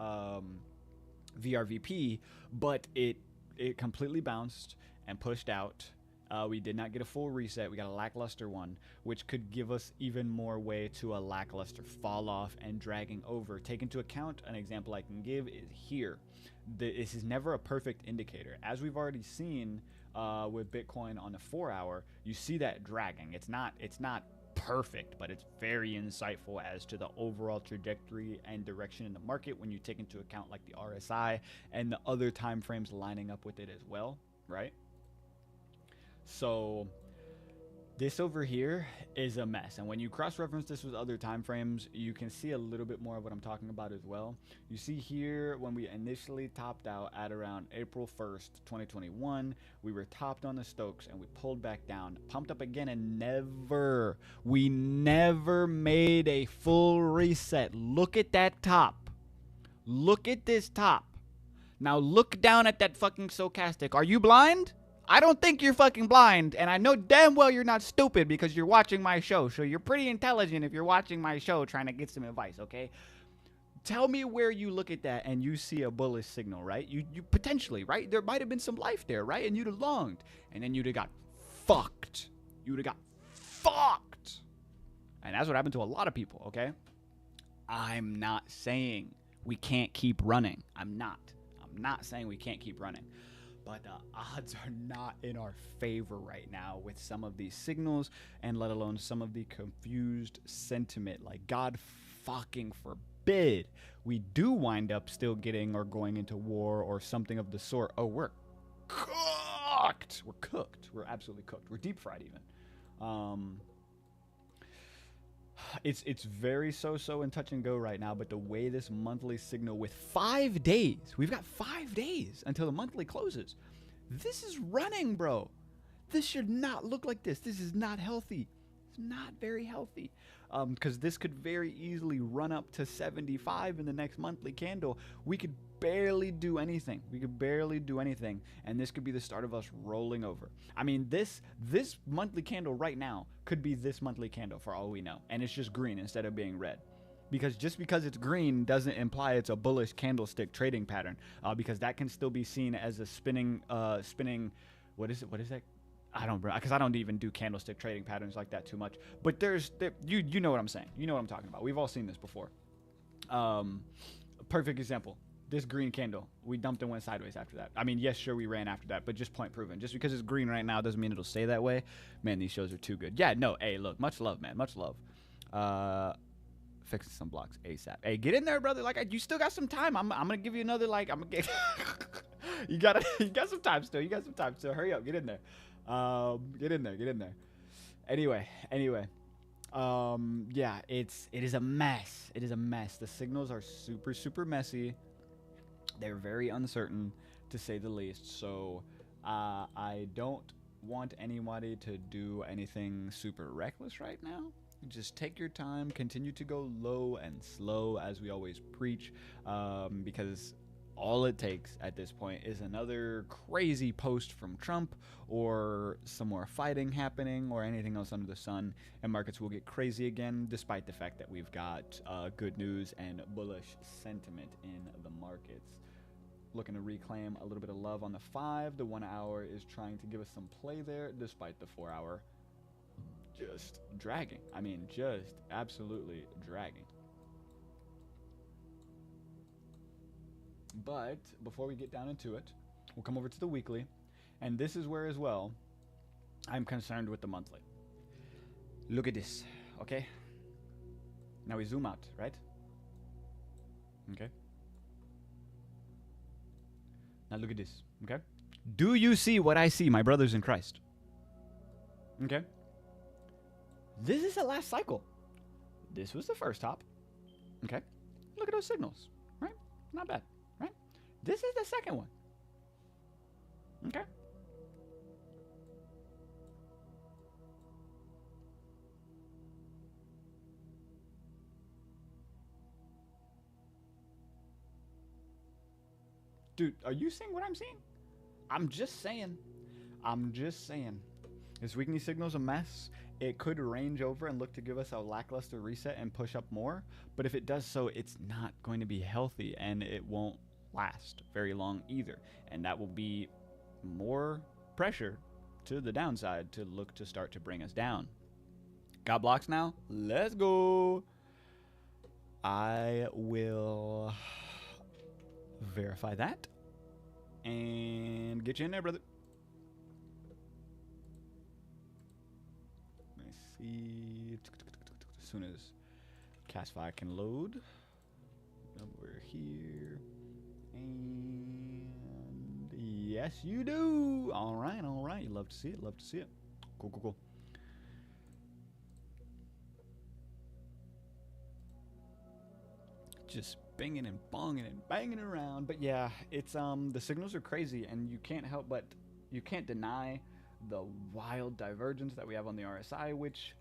VRVP. But it completely bounced and pushed out. We did not get a full reset. We got a lackluster one, which could give us even more way to a lackluster fall off and dragging over. Take into account, an example I can give is here. This is never a perfect indicator. As we've already seen with Bitcoin on the 4-hour, you see that dragging. It's not perfect, but it's very insightful as to the overall trajectory and direction in the market when you take into account like the RSI and the other time frames lining up with it as well, right? So this over here is a mess, and when you cross-reference this with other time frames, you can see a little bit more of what I'm talking about as well. You see here when we initially topped out at around April 1st 2021, we were topped on the Stokes and we pulled back down, pumped up again, and we never made a full reset. Look at that top. Look at this top. Now look down at that fucking stochastic. Are you blind? I don't think you're fucking blind, and I know damn well you're not stupid because you're watching my show, so you're pretty intelligent if you're watching my show trying to get some advice, okay? Tell me where you look at that and you see a bullish signal, right? You potentially, right? There might have been some life there, right? And you'd have longed, and then you'd have got fucked. You would have got fucked. And that's what happened to a lot of people, okay? I'm not saying we can't keep running. I'm not saying we can't keep running. But the odds are not in our favor right now with some of these signals, and let alone some of the confused sentiment. Like, God fucking forbid we do wind up still getting or going into war or something of the sort. Oh, we're cooked. We're cooked. We're absolutely cooked. We're deep fried even. It's very so and touch and go right now, but the way this monthly signal with 5 days, we've got 5 days until the monthly closes. This is running, bro. This should not look like this. This is not healthy. It's not very healthy. Because this could very easily run up to 75 in the next monthly candle. We could barely do anything. And this could be the start of us rolling over. I mean, this monthly candle right now could be this monthly candle for all we know. And it's just green instead of being red. Because just because it's green doesn't imply it's a bullish candlestick trading pattern. Because that can still be seen as a spinning, what is that? I don't even do candlestick trading patterns like that too much. But you know what I'm saying. You know what I'm talking about. We've all seen this before. Perfect example. This green candle, we dumped and went sideways after that. I mean, yes, sure, we ran after that, but just point proven. Just because it's green right now doesn't mean it'll stay that way. Man, these shows are too good. Yeah, no, hey, look, much love, man, much love. Fixing some blocks ASAP. Hey, get in there, brother. Like, you still got some time. I'm gonna give you another, like, I'm gonna get. you got some time still. Hurry up, get in there. Get in there. Anyway. Yeah, it is a mess. The signals are super messy. They're very uncertain, to say the least. So, I don't want anybody to do anything super reckless right now. Just take your time, continue to go low and slow, as we always preach, because all it takes at this point is another crazy post from Trump or some more fighting happening or anything else under the sun, and markets will get crazy again, despite the fact that we've got good news and bullish sentiment in the markets. looking to reclaim a little bit of love on the 5. The 1 hour is trying to give us some play there, despite the 4 hour just dragging. I mean, just absolutely dragging. But before we get down into it, we'll come over to the weekly, and this is where as well I'm concerned with the monthly. Look at this, okay? Now we zoom out, right? Okay. Now look at this, okay? Do you see what I see, my brothers in Christ? Okay? This is the last cycle. This was the first top. Okay? Look at those signals, right? Not bad, right? This is the second one. Okay? Dude, are you seeing what I'm seeing? I'm just saying. I'm just saying. This weekly signal's a mess. It could range over and look to give us a lackluster reset and push up more. But if it does so, it's not going to be healthy, and it won't last very long either. And that will be more pressure to the downside to look to start to bring us down. Got blocks now? Let's go. I will verify that and get you in there, brother. Let me see. As soon as Cast5 can load, we're here. And yes, you do. All right, all right. You love to see it. Love to see it. Cool, cool, cool. Just banging and bonging and banging around. But yeah, it's the signals are crazy, and you can't help but you can't deny the wild divergence that we have on the RSI, which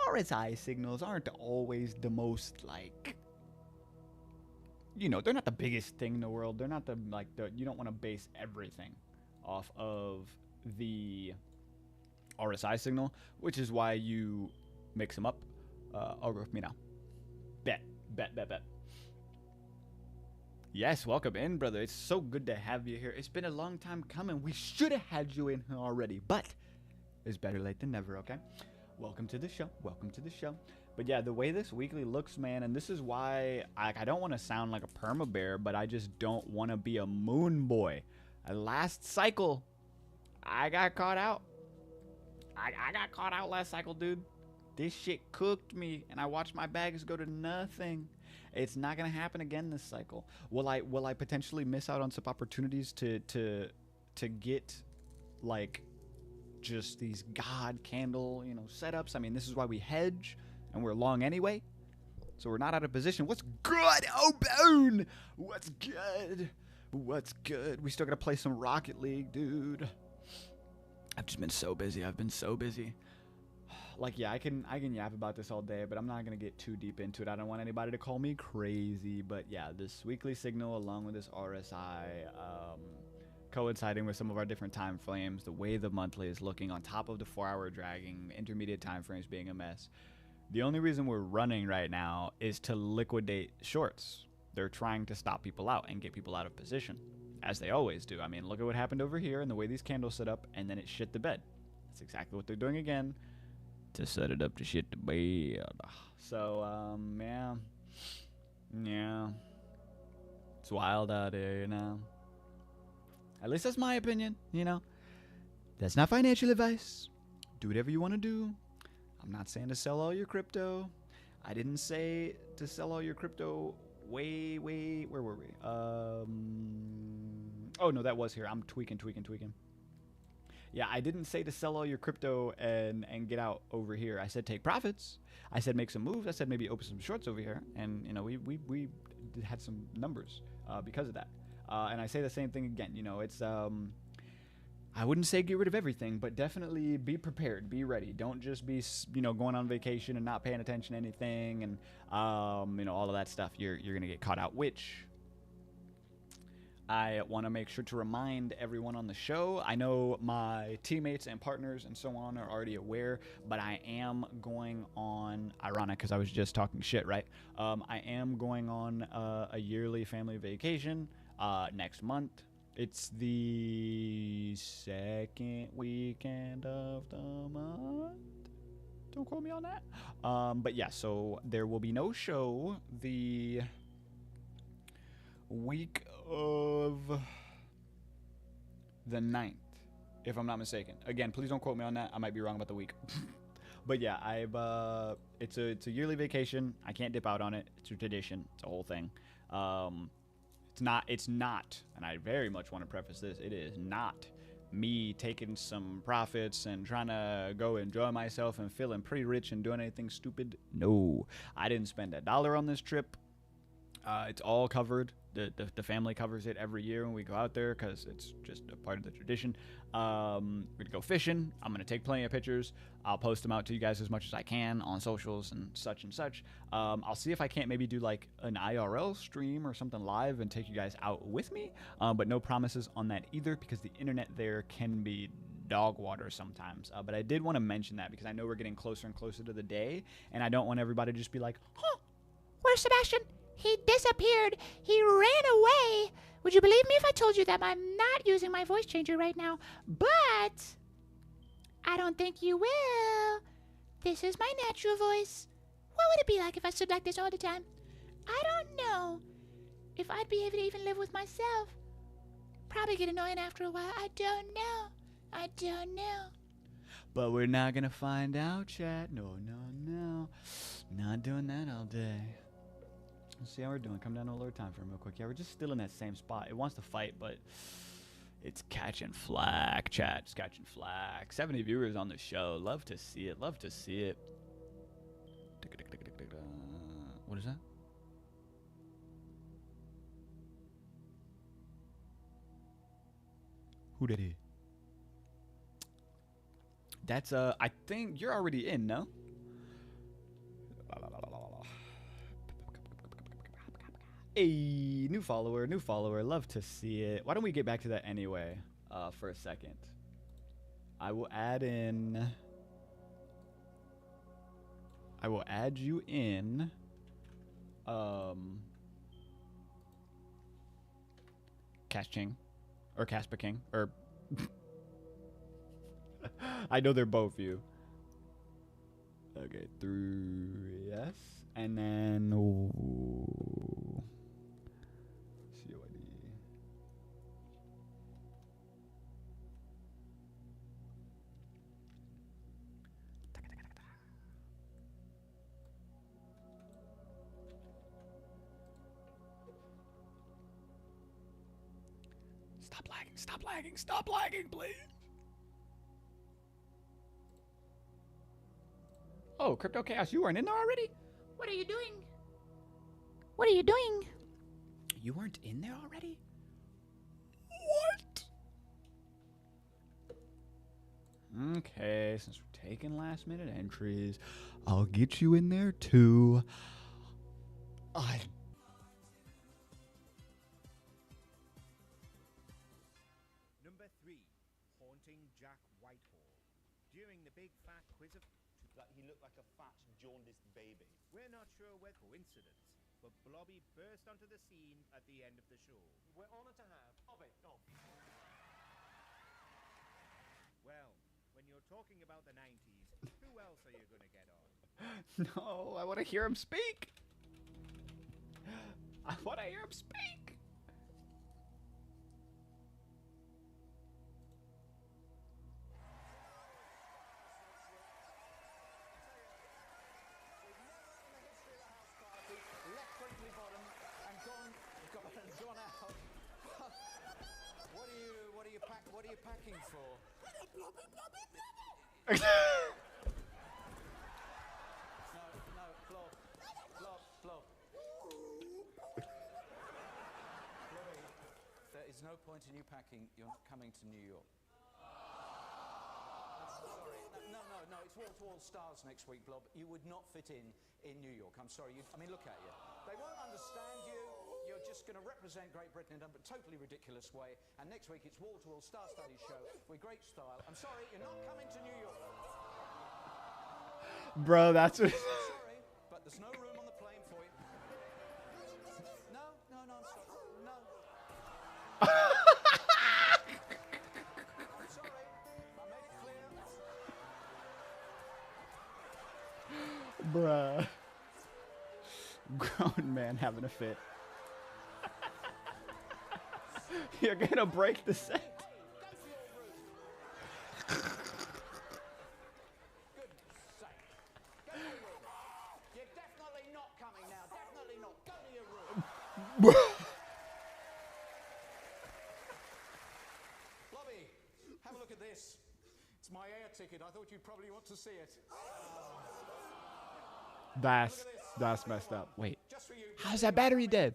RSI signals aren't always the most, like, you know, they're not the biggest thing in the world. They're not the, like, the, you don't want to base everything off of the RSI signal, which is why you mix them up. I'll go with me now. Bet. Yes, welcome in, brother. It's so good to have you here. It's been a long time coming. We should have had you in here already, but it's better late than never, okay? Welcome to the show. Welcome to the show. But yeah, the way this weekly looks, man, and this is why I don't want to sound like a perma bear, but I just don't want to be a moon boy. Last cycle, I got caught out. I got caught out last cycle, dude. This shit cooked me, and I watched my bags go to nothing. It's not gonna happen again this cycle. Will I potentially miss out on some opportunities to get, like, just these god candle, you know, setups? I mean, this is why we hedge, and we're long anyway, so we're not out of position. What's good? Oh, Boone! What's good? What's good? We still gotta play some Rocket League, dude. I've just been so busy. I've been so busy. Like, yeah, I can yap about this all day, but I'm not going to get too deep into it. I don't want anybody to call me crazy. But, yeah, this weekly signal along with this RSI coinciding with some of our different time frames, the way the monthly is looking on top of the 4-hour dragging, intermediate time frames being a mess. The only reason we're running right now is to liquidate shorts. They're trying to stop people out and get people out of position, as they always do. I mean, look at what happened over here and the way these candles set up, and then it shit the bed. That's exactly what they're doing again. To set it up to shit the bed. So, yeah. It's wild out here, you know. At least that's my opinion, you know. That's not financial advice. Do whatever you want to do. I'm not saying to sell all your crypto. I didn't say to sell all your crypto where were we? Oh, no, that was here. I'm tweaking. Yeah, I didn't say to sell all your crypto and get out over here. I said take profits. I said make some moves. I said maybe open some shorts over here. And, you know, we had some numbers because of that. And I say the same thing again. You know, it's I wouldn't say get rid of everything, but definitely be prepared, be ready. Don't just be, you know, going on vacation and not paying attention to anything and, you know, all of that stuff. You're going to get caught out, which I want to make sure to remind everyone on the show. I know my teammates and partners and so on are already aware, but I am going on, ironic because I was just talking shit, right? I am going on a yearly family vacation. next month. It's the second weekend of the month. Don't quote me on that. But yeah, so there will be no show the week of the 9th, if I'm not mistaken. Again, please don't quote me on that. I might be wrong about the week. But yeah, it's a yearly vacation. I can't dip out on it. It's a tradition. It's a whole thing. It's not, and I very much want to preface this, it is not me taking some profits and trying to go enjoy myself and feeling pretty rich and doing anything stupid. No, I didn't spend $1 on this trip. It's all covered. The family covers it every year when we go out there because it's just a part of the tradition. We're gonna go fishing. I'm gonna take plenty of pictures. I'll post them out to you guys as much as I can on socials and such and such. I'll see if I can't maybe do like an IRL stream or something live and take you guys out with me. But no promises on that either because the internet there can be dog water sometimes. But I did want to mention that because I know we're getting closer and closer to the day, and I don't want everybody to just be like, "Huh, where's Sebastian? He disappeared. He ran away." Would you believe me if I told you that I'm not using my voice changer right now? But I don't think you will. This is my natural voice. What would it be like if I stood like this all the time? I don't know if I'd be able to even live with myself. Probably get annoying after a while. I don't know. I don't know. but we're not gonna find out, chat. No. Not doing that all day. Let's see how we're doing. Come down to a lower time frame real quick. Yeah, we're just still in that same spot. It wants to fight, but it's catching flack, chat. It's catching flack. 70 viewers on the show. Love to see it. Love to see it. What is that? Who that is? That's, I think you're already in, no? Hey, new follower. Love to see it. Why don't we get back to that anyway, for a second? I will add you in, Casting, or Casper King, or I know they're both you. Okay, through yes, and then COID. Stop lagging, please. Oh, Crypto Chaos, you weren't in there already? What are you doing? What are you doing? You weren't in there already? What? Okay, since we're taking last minute entries, I'll get you in there too. Number 3, Haunting Jack Whitehall. During the big fat quiz of... He looked like a fat, jaundiced baby. We're not sure what coincidence, but Blobby burst onto the scene at the end of the show. We're honored to have Bobby. Oh. Well, when you're talking about the 90s, who else are you going to get on? No, I want to hear him speak. I want to hear him speak. What are you packing for? No, Blob. Blobby, there is no point in you packing. You're not coming to New York. Sorry. No, it's wall-to-wall stars next week, Blob. You would not fit in New York. I'm sorry. I mean, look at you. They won't understand you. You're just going to represent Great Britain in a totally ridiculous way. And next week it's wall-to-wall star-studded show with great style. I'm sorry, you're not coming to New York. Bro, that's what... Sorry, but there's no room on the plane for you. No, I'm sorry. No. Bruh. Grown man having a fit. You're gonna break the set. Goodness sake. Go to your room. You're definitely not coming now. Definitely not. Go to your room. Blobby, have a look at this. It's my air ticket. I thought you'd probably want to see it. That's messed up. Wait. Just for you. How's that battery dead?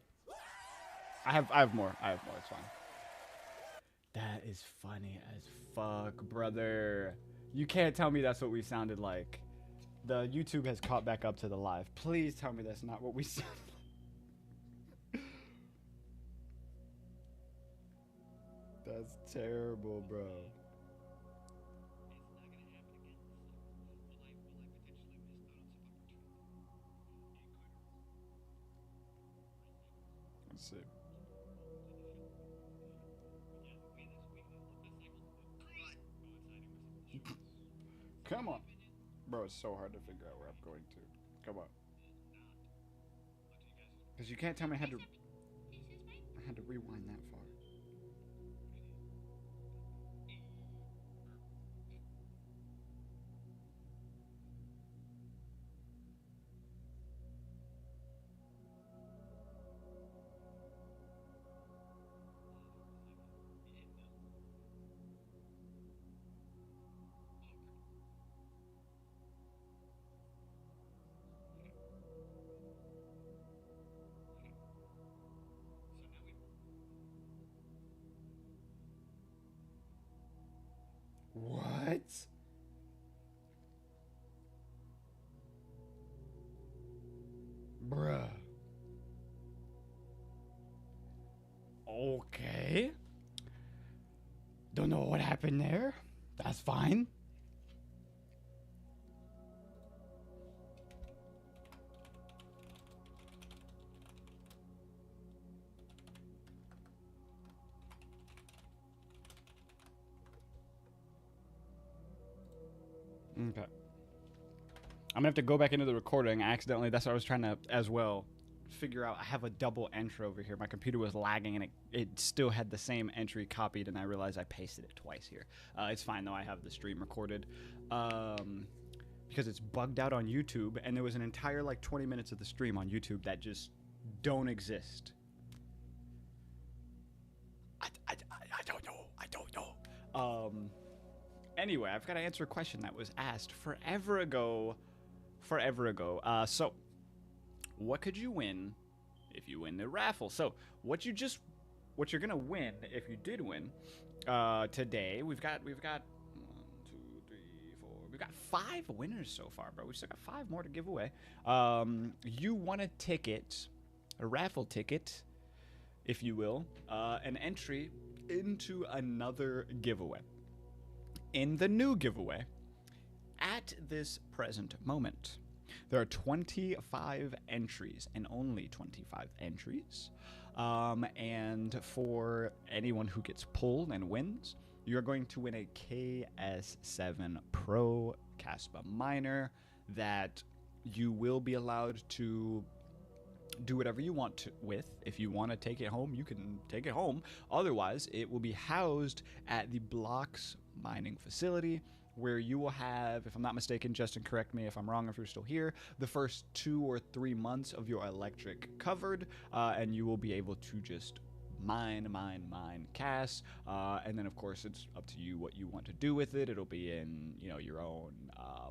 I have more. It's fine. That is funny as fuck, brother. You can't tell me that's what we sounded like. The YouTube has caught back up to the live. Please tell me that's not what we sound like. That's terrible, bro. Let's see. Come on. Bro, it's so hard to figure out where I'm going to. Come on. Because you can't tell me I had to rewind that far. What? Bruh. Okay. Don't know what happened there. That's fine. Okay. I'm gonna have to go back into the recording. Accidentally, that's what I was trying to as well figure out. I have a double entry over here. My computer was lagging and it still had the same entry copied, and I realized I pasted it twice here. It's fine though. I have the stream recorded because it's bugged out on YouTube, and there was an entire like 20 minutes of the stream on YouTube that just don't exist. I don't know. I don't know. Anyway, I've got to answer a question that was asked forever ago. So, what could you win if you win the raffle? So, what you're gonna win if you did win today? We've got 1, 2, 3, 4. We've got 5 winners so far, bro. We still got 5 more to give away. You won a ticket, a raffle ticket, if you will, an entry into another giveaway. In the new giveaway, at this present moment, there are 25 entries and only 25 entries. And for anyone who gets pulled and wins, you're going to win a KS7 Pro Caspa Miner that you will be allowed to do whatever you want to with. If you want to take it home, you can take it home. Otherwise, it will be housed at the Blocks mining facility, where you will have, if I'm not mistaken, Justin, correct me if I'm wrong if you're still here, the first 2 or 3 months of your electric covered, and you will be able to just mine CAS, and then of course it's up to you what you want to do with it. It'll be in your own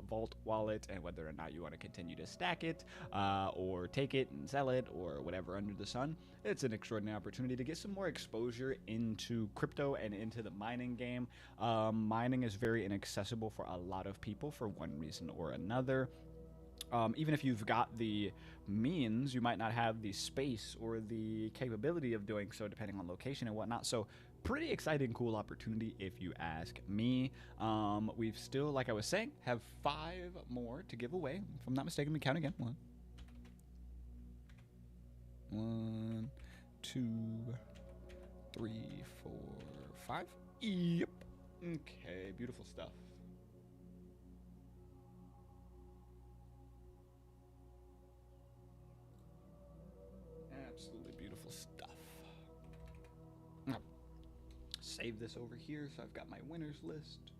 vault wallet, and whether or not you want to continue to stack it or take it and sell it or whatever under the sun. It's an extraordinary opportunity to get some more exposure into crypto and into the mining game. Mining is very inaccessible for a lot of people for one reason or another. Even if you've got the means, you might not have the space or the capability of doing so, depending on location and whatnot. So pretty exciting, cool opportunity if you ask me. We've still, like I was saying, have 5 more to give away. If I'm not mistaken, we count again. 1, 2, 3, 4, 5. Yep. Okay, beautiful stuff. save this over here. So I've got my winners list.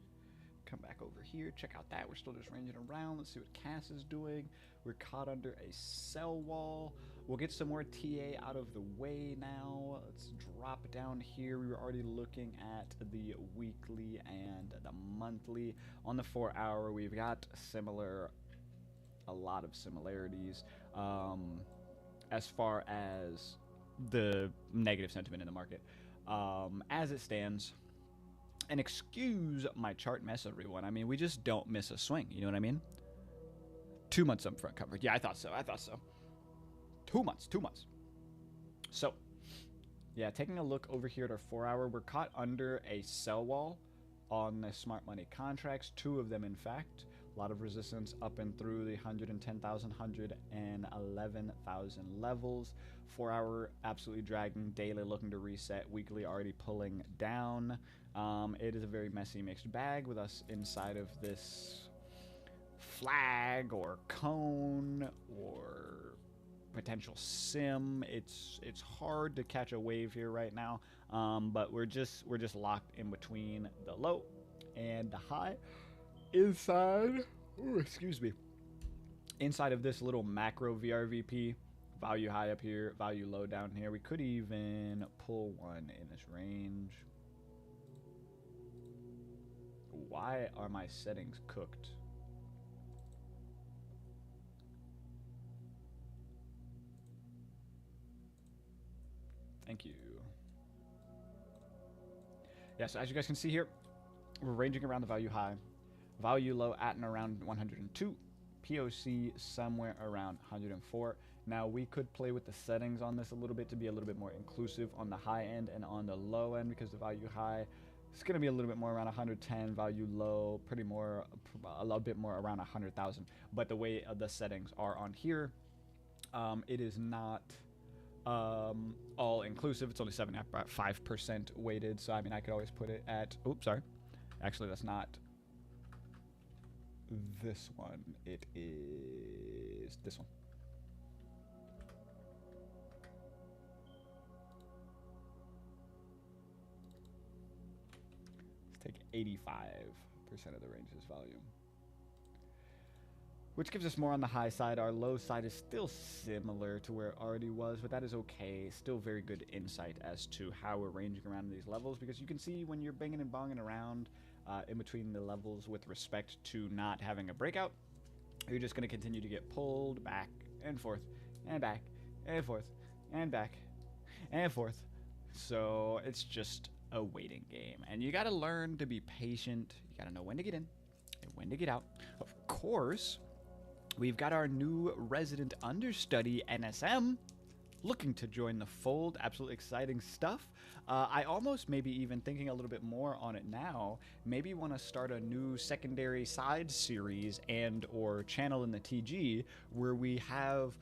Come back over here, check out that. We're still just ranging around. Let's see what Cass is doing. We're caught under a cell wall. We'll get some more TA out of the way now. Let's drop down here. We were already looking at the weekly and the monthly. On the 4 hour, we've got a lot of similarities as far as the negative sentiment in the market. As it stands, and excuse my chart mess, everyone. I mean, we just don't miss a swing. You know what I mean? 2 months up front coverage. Yeah, I thought so. 2 months. So, yeah, taking a look over here at our 4 hour, we're caught under a sell wall on the smart money contracts. 2 of them, in fact. A lot of resistance up and through the 110,000, 111,000 levels. 4 hour absolutely dragging. Daily looking to reset. Weekly already pulling down. It is a very messy mixed bag with us inside of this flag or cone or potential sim. It's hard to catch a wave here right now, but we're just locked in between the low and the high inside. Ooh, excuse me. Inside of this little macro VRVP, value high up here, value low down here. We could even pull one in this range. Why are my settings cooked? Thank you. Yeah, so as you guys can see here, we're ranging around the value high. Value low at and around 102. POC somewhere around 104. Now, we could play with the settings on this a little bit to be a little bit more inclusive on the high end and on the low end, because the value high is going to be a little bit more around 110, value low, a little bit more around 100,000. But the way the settings are on here, it is not all inclusive. It's only 75% weighted. So, I mean, I could always put it at, oops, sorry. Actually, that's not this one. It is this one. Let's take 85% of the range's volume, which gives us more on the high side. Our low side is still similar to where it already was, but that is okay. Still very good insight as to how we're ranging around these levels, because you can see when you're banging and bonging around in between the levels with respect to not having a breakout, you're just going to continue to get pulled back and forth and back and forth and back and forth. So it's just a waiting game, and you got to learn to be patient. You got to know when to get in and when to get out. Of course, we've got our new resident understudy, NSM, looking to join the fold. Absolutely exciting stuff. I almost maybe even thinking a little bit more on it now. Maybe want to start a new secondary side series and or channel in the TG where we have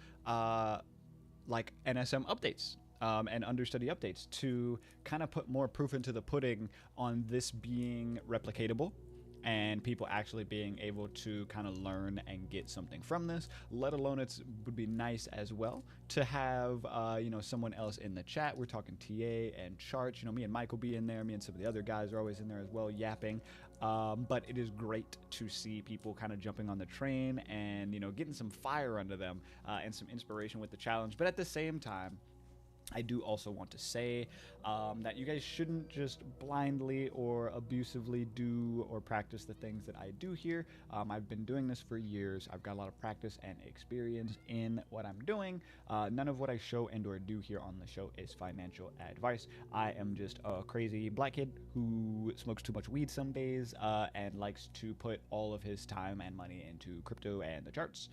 like NSM updates. And understudy updates to kind of put more proof into the pudding on this being replicatable and people actually being able to kind of learn and get something from this. Let alone it would be nice as well to have someone else in the chat. We're talking TA and charts. Me and Mike will be in there. Me and some of the other guys are always in there as well, yapping. But it is great to see people kind of jumping on the train and getting some fire under them and some inspiration with the challenge. But at the same time, I do also want to say that you guys shouldn't just blindly or abusively do or practice the things that I do here. I've been doing this for years. I've got a lot of practice and experience in what I'm doing. None of what I show and or do here on the show is financial advice. I am just a crazy black kid who smokes too much weed some days and likes to put all of his time and money into crypto and the charts.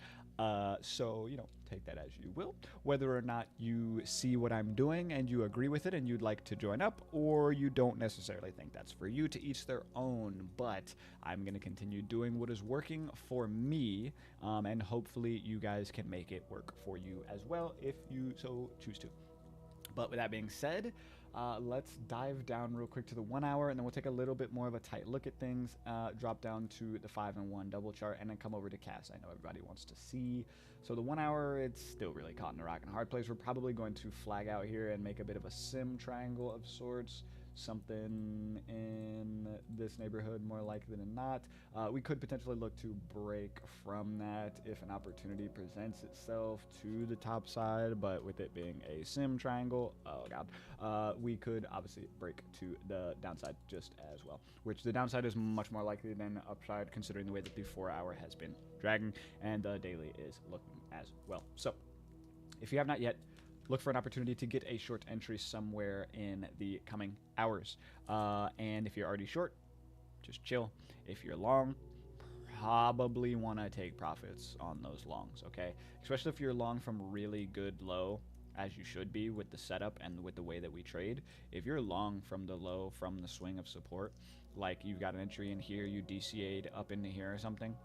So, take that as you will, whether or not you see what I'm doing and you agree with it and you'd like to join up, or you don't necessarily think that's for you, to each their own. But I'm going to continue doing what is working for me, and hopefully you guys can make it work for you as well if you so choose to. But with that being said, let's dive down real quick to the 1 hour, and then we'll take a little bit more of a tight look at things, drop down to the 5 and 1 double chart, and then come over to Cass. I know everybody wants to see. So the 1 hour, it's still really caught in a rock and a hard place. We're probably going to flag out here and make a bit of a sim triangle of sorts. something in this neighborhood more likely than not. We could potentially look to break from that if an opportunity presents itself to the top side, but with it being a sim triangle, oh god, we could obviously break to the downside just as well, which the downside is much more likely than upside considering the way that the 4-hour has been dragging and the daily is looking as well. So if you have not yet, look for an opportunity to get a short entry somewhere in the coming hours. And if you're already short, just chill. If you're long, probably want to take profits on those longs, okay? Especially if you're long from really good low, as you should be with the setup and with the way that we trade. If you're long from the low, from the swing of support, like you've got an entry in here, you DCA'd up into here or something,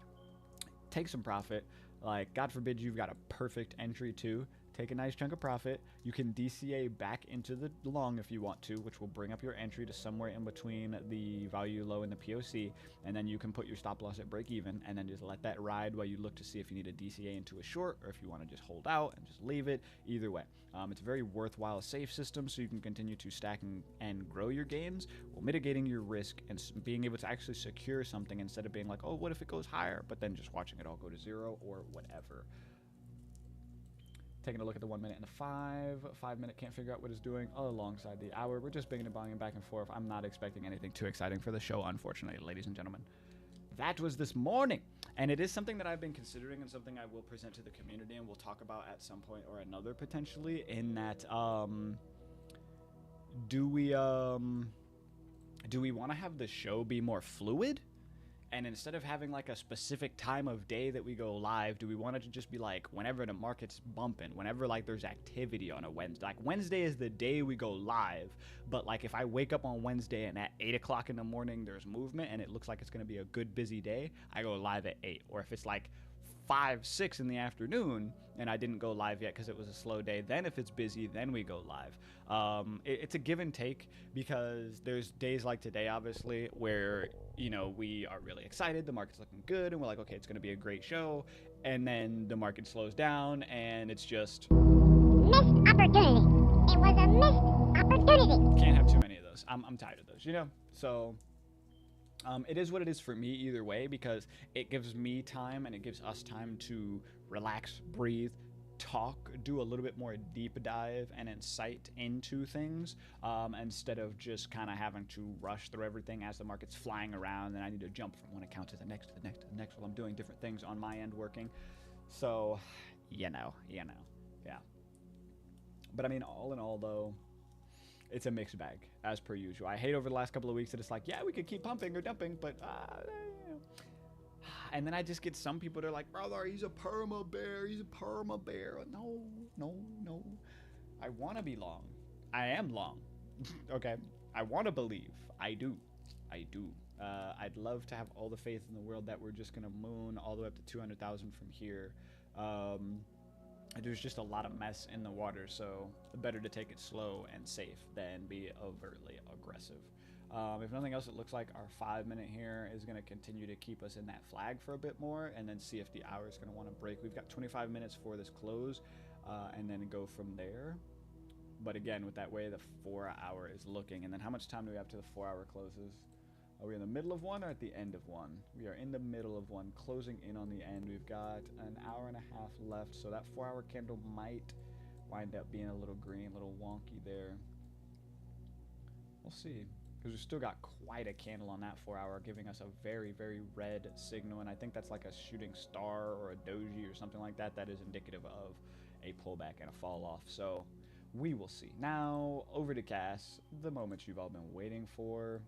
take some profit. Like, God forbid you've got a perfect entry too. Take a nice chunk of profit. You can DCA back into the long if you want to, which will bring up your entry to somewhere in between the value low and the POC, and then you can put your stop loss at break even, and then just let that ride while you look to see if you need a DCA into a short, or if you want to just hold out and just leave it. Either way, it's a very worthwhile safe system, so you can continue to stack and grow your gains while mitigating your risk and being able to actually secure something instead of being like, oh, what if it goes higher, but then just watching it all go to zero or whatever. Taking a look at the 1 minute and the 5 minute, can't figure out what it's doing alongside the hour. We're just banging and banging back and forth. I'm not expecting anything too exciting for the show, unfortunately, ladies and gentlemen. That was this morning, and it is something that I've been considering and something I will present to the community and we'll talk about at some point or another potentially, in that do we want to have the show be more fluid? And instead of having like a specific time of day that we go live, do we want it to just be like whenever the market's bumping, whenever like there's activity on a Wednesday? Like Wednesday is the day we go live, but like if I wake up on Wednesday and at 8 o'clock in the morning there's movement and it looks like it's going to be a good busy day, I go live at 8. Or if it's like 5, 6 in the afternoon and I didn't go live yet because it was a slow day, then if it's busy, then we go live. It's a give and take, because there's days like today, obviously, where, you know, we are really excited, the market's looking good, and we're like, okay, it's going to be a great show, and then the market slows down, and it's just... Missed opportunity. It was a missed opportunity. Can't have too many of those. I'm tired of those, you know? So... it is what it is for me either way, because it gives me time and it gives us time to relax, breathe, talk, do a little bit more deep dive and insight into things, instead of just kind of having to rush through everything as the market's flying around and I need to jump from one account to the next, to the next, to the next while I'm doing different things on my end working. So, you know, yeah. But I mean, all in all though, it's a mixed bag, as per usual. I hate over the last couple of weeks that it's like, yeah, we could keep pumping or dumping, but, and then I just get some people that are like, brother, he's a perma bear. No. I want to be long. I am long. Okay. I want to believe. I do. I'd love to have all the faith in the world that we're just going to moon all the way up to 200,000 from here. There's just a lot of mess in the water, so better to take it slow and safe than be overtly aggressive. If nothing else, it looks like our 5 minute here is going to continue to keep us in that flag for a bit more, and then see if the hour is going to want to break. We've got 25 minutes for this close, and then go from there. But again, with that way the 4 hour is looking, and then how much time do we have to the 4 hour closes? Are we in the middle of one or at the end of one? We are in the middle of one, closing in on the end. We've got an hour and a half left, so that 4 hour candle might wind up being a little green, a little wonky there. We'll see, because we've still got quite a candle on that 4 hour, giving us a very, very red signal, and I think that's like a shooting star or a doji or something like that. That is indicative of a pullback and a fall off, so we will see. Now, over to Cass, the moment you've all been waiting for.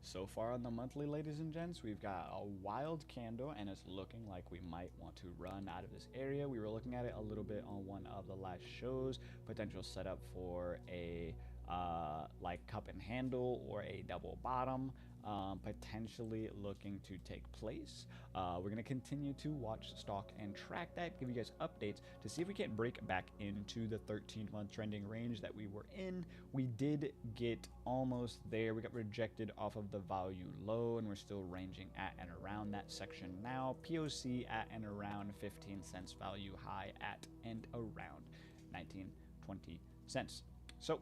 So far on the monthly, ladies and gents, we've got a wild candle, and it's looking like we might want to run out of this area. We were looking at it a little bit on one of the last shows, potential setup for a like cup and handle or a double bottom. potentially looking to take place. We're going to continue to watch, stalk, and track that, give you guys updates to see if we can't break back into the 13-month trending range that we were in. We did get almost there. We got rejected off of the value low, and we're still ranging at and around that section now. POC at and around 15 cents, value high at and around 19-20 cents. So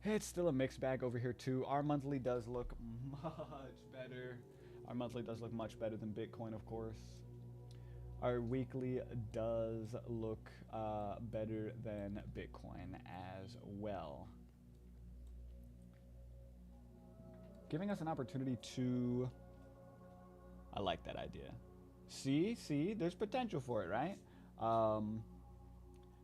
it's still a mixed bag over here too. Our monthly does look much better. Our monthly does look much better than Bitcoin, of course. Our weekly does look better than Bitcoin as well. Giving us an opportunity to... I like that idea. See, there's potential for it, right?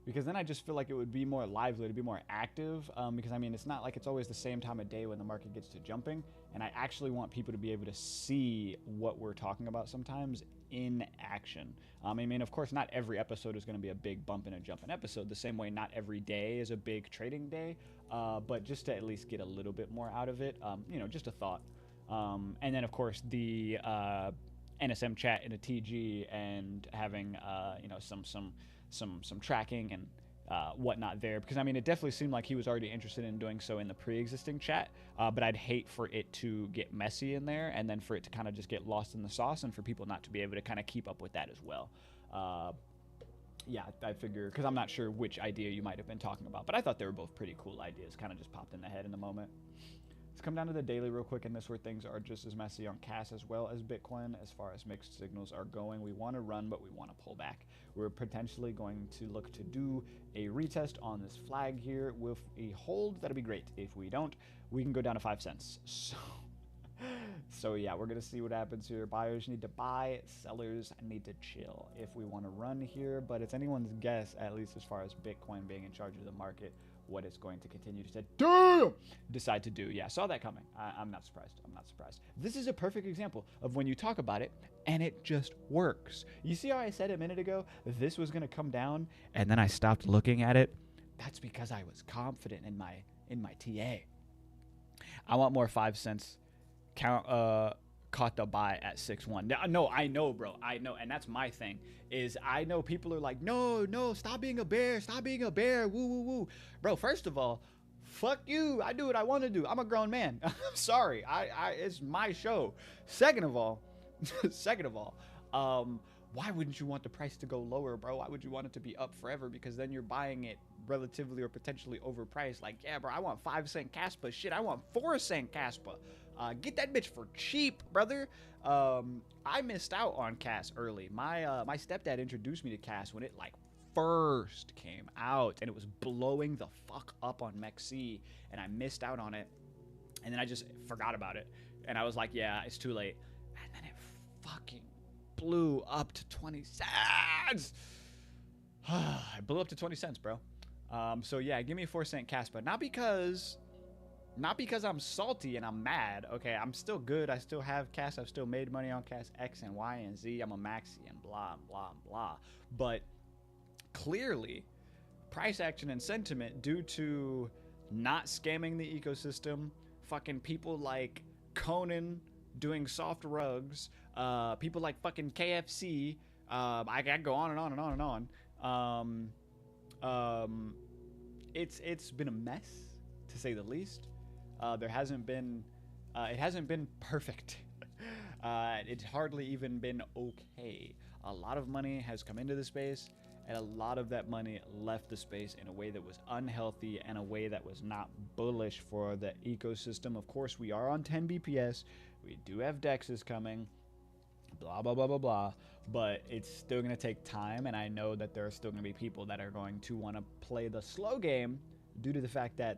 Because then I just feel like it would be more lively, to be more active, because I mean, it's not like it's always the same time of day when the market gets to jumping, and I actually want people to be able to see what we're talking about sometimes in action. I mean, of course, not every episode is going to be a big bump and a jumping episode, the same way not every day is a big trading day, but just to at least get a little bit more out of it, you know, just a thought. And then, of course, the NSM chat in a TG and having, you know, some tracking and whatnot there, because I mean, it definitely seemed like he was already interested in doing so in the pre-existing chat, but I'd hate for it to get messy in there and then for it to kind of just get lost in the sauce and for people not to be able to kind of keep up with that as well. Yeah, I figure, because I'm not sure which idea you might have been talking about, but I thought they were both pretty cool ideas, kind of just popped in the head in the moment. Let's come down to the daily real quick, and this where things are just as messy on CAS as well as Bitcoin as far as mixed signals are going. We want to run, but we want to pull back. We're potentially going to look to do a retest on this flag here with a hold. That'd be great. If we don't, we can go down to 5 cents. So yeah, we're going to see what happens here. Buyers need to buy, sellers need to chill if we want to run here, but it's anyone's guess, at least as far as Bitcoin being in charge of the market, what it's going to continue to decide to do. Yeah, saw that coming. I'm not surprised. I'm not surprised. This is a perfect example of when you talk about it and it just works. You see how I said a minute ago this was going to come down and then I stopped looking at it? That's because I was confident in my TA. I want more 5 cents. Caught the buy at 6-1. No, I know, bro. I know, and that's my thing. Is I know people are like, no, stop being a bear, woo, woo, woo. Bro, first of all, fuck you. I do what I want to do. I'm a grown man. I'm sorry. It's my show. Second of all, why wouldn't you want the price to go lower, bro? Why would you want it to be up forever? Because then you're buying it relatively or potentially overpriced. Like, yeah, bro, I want 5 cent Caspa. Shit, I want 4 cent Caspa. Get that bitch for cheap, brother. I missed out on CAS early. My stepdad introduced me to CAS when it like first came out, and it was blowing the fuck up on MEXC, and I missed out on it, and then I just forgot about it, and I was like, yeah, it's too late, and then it fucking blew up to 20 cents. It blew up to 20 cents, bro. So yeah, give me a 4 cent CAS, but not because I'm salty and I'm mad. Okay, I'm still good. I still have CAS. I've still made money on CAS X and Y and Z. I'm a maxi and blah, blah, blah. But clearly, price action and sentiment due to not scamming the ecosystem, fucking people like Conan doing soft rugs, people like fucking KFC. I could go on and on and on and on. It's been a mess, to say the least. It hasn't been perfect. It's hardly even been okay. A lot of money has come into the space, and a lot of that money left the space in a way that was unhealthy and a way that was not bullish for the ecosystem. Of course, we are on 10 BPS. We do have DEXs coming, blah, blah, blah, blah, blah. But it's still going to take time, and I know that there are still going to be people that are going to want to play the slow game due to the fact that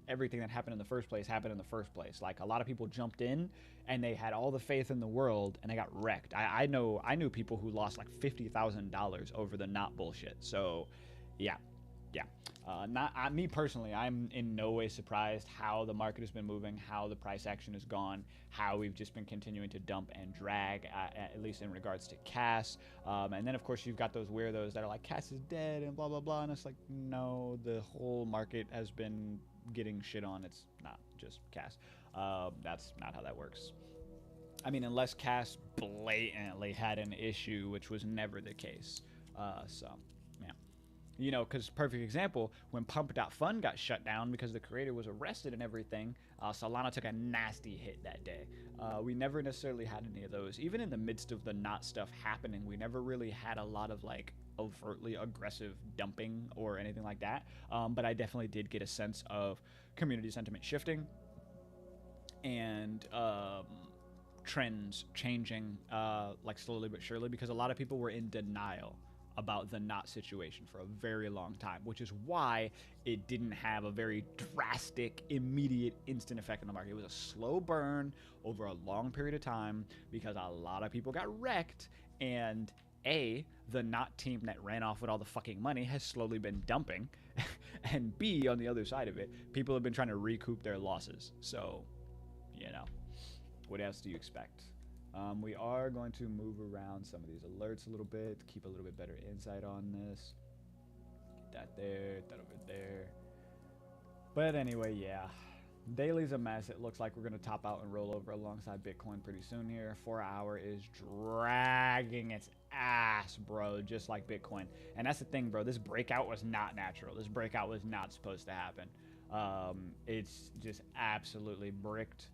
everything that happened in the first place happened in the first place. Like, a lot of people jumped in and they had all the faith in the world and they got wrecked. I knew people who lost like $50,000 over the not bullshit. So yeah. Me personally, I'm in no way surprised how the market has been moving, how the price action has gone, how we've just been continuing to dump and drag, at least in regards to CAS. And then, of course, you've got those weirdos that are like, CAS is dead and blah, blah, blah. And it's like, no, the whole market has been getting shit on, it's not just Cass. That's not how that works. I mean, unless Cass blatantly had an issue, which was never the case. So, yeah. You know, because perfect example, when Pump.Fun got shut down because the creator was arrested and everything, Solana took a nasty hit that day. We never necessarily had any of those. Even in the midst of the not stuff happening, we never really had a lot of like overtly aggressive dumping or anything like that. But I definitely did get a sense of community sentiment shifting and trends changing like slowly but surely, because a lot of people were in denial about the not situation for a very long time, which is why it didn't have a very drastic, immediate, instant effect on the market. It was a slow burn over a long period of time because a lot of people got wrecked, and A, the not team that ran off with all the fucking money has slowly been dumping, and B, on the other side of it, people have been trying to recoup their losses. So, you know, what else do you expect? We are going to move around some of these alerts a little bit, keep a little bit better insight on this. Get that there, that over there. But anyway, yeah. Daily's a mess. It looks like we're going to top out and roll over alongside Bitcoin pretty soon here. 4 hour is dragging its ass, bro, just like Bitcoin. And that's the thing, bro. This breakout was not natural. This breakout was not supposed to happen. It's just absolutely bricked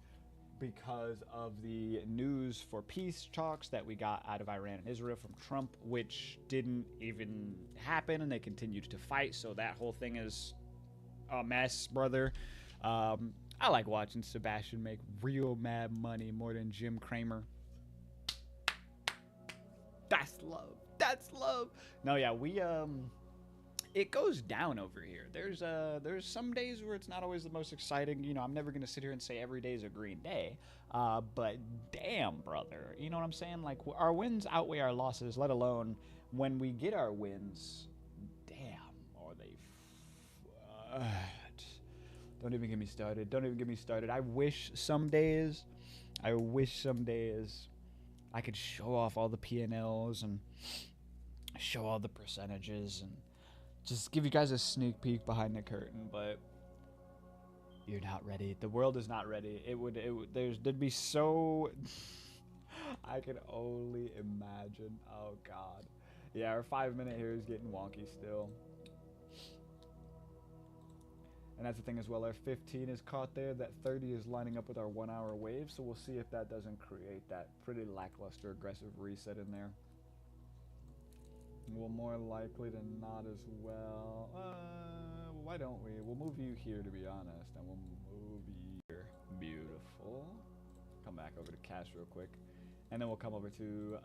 because of the news for peace talks that we got out of Iran and Israel from Trump, which didn't even happen, and they continued to fight. So that whole thing is a mess, brother. I like watching Sabastian make real mad money more than Jim Cramer. That's love. That's love. No, yeah, we it goes down over here. There's some days where it's not always the most exciting. You know, I'm never gonna sit here and say every day is a green day. But damn, brother, you know what I'm saying? Like, our wins outweigh our losses. Let alone when we get our wins. Damn, are they? Don't even get me started. Don't even get me started. I wish some days I could show off all the P&Ls and show all the percentages and just give you guys a sneak peek behind the curtain, but you're not ready. The world is not ready. There'd be so I can only imagine. Oh God. Yeah, our 5 minute here is getting wonky still. And that's the thing as well, our 15 is caught there, that 30 is lining up with our 1 hour wave, so we'll see if that doesn't create that pretty lackluster aggressive reset in there. Well, more likely than not as well. Why don't we? We'll move you here, to be honest, and we'll move you here. Beautiful. Come back over to cash real quick. And then we'll come over to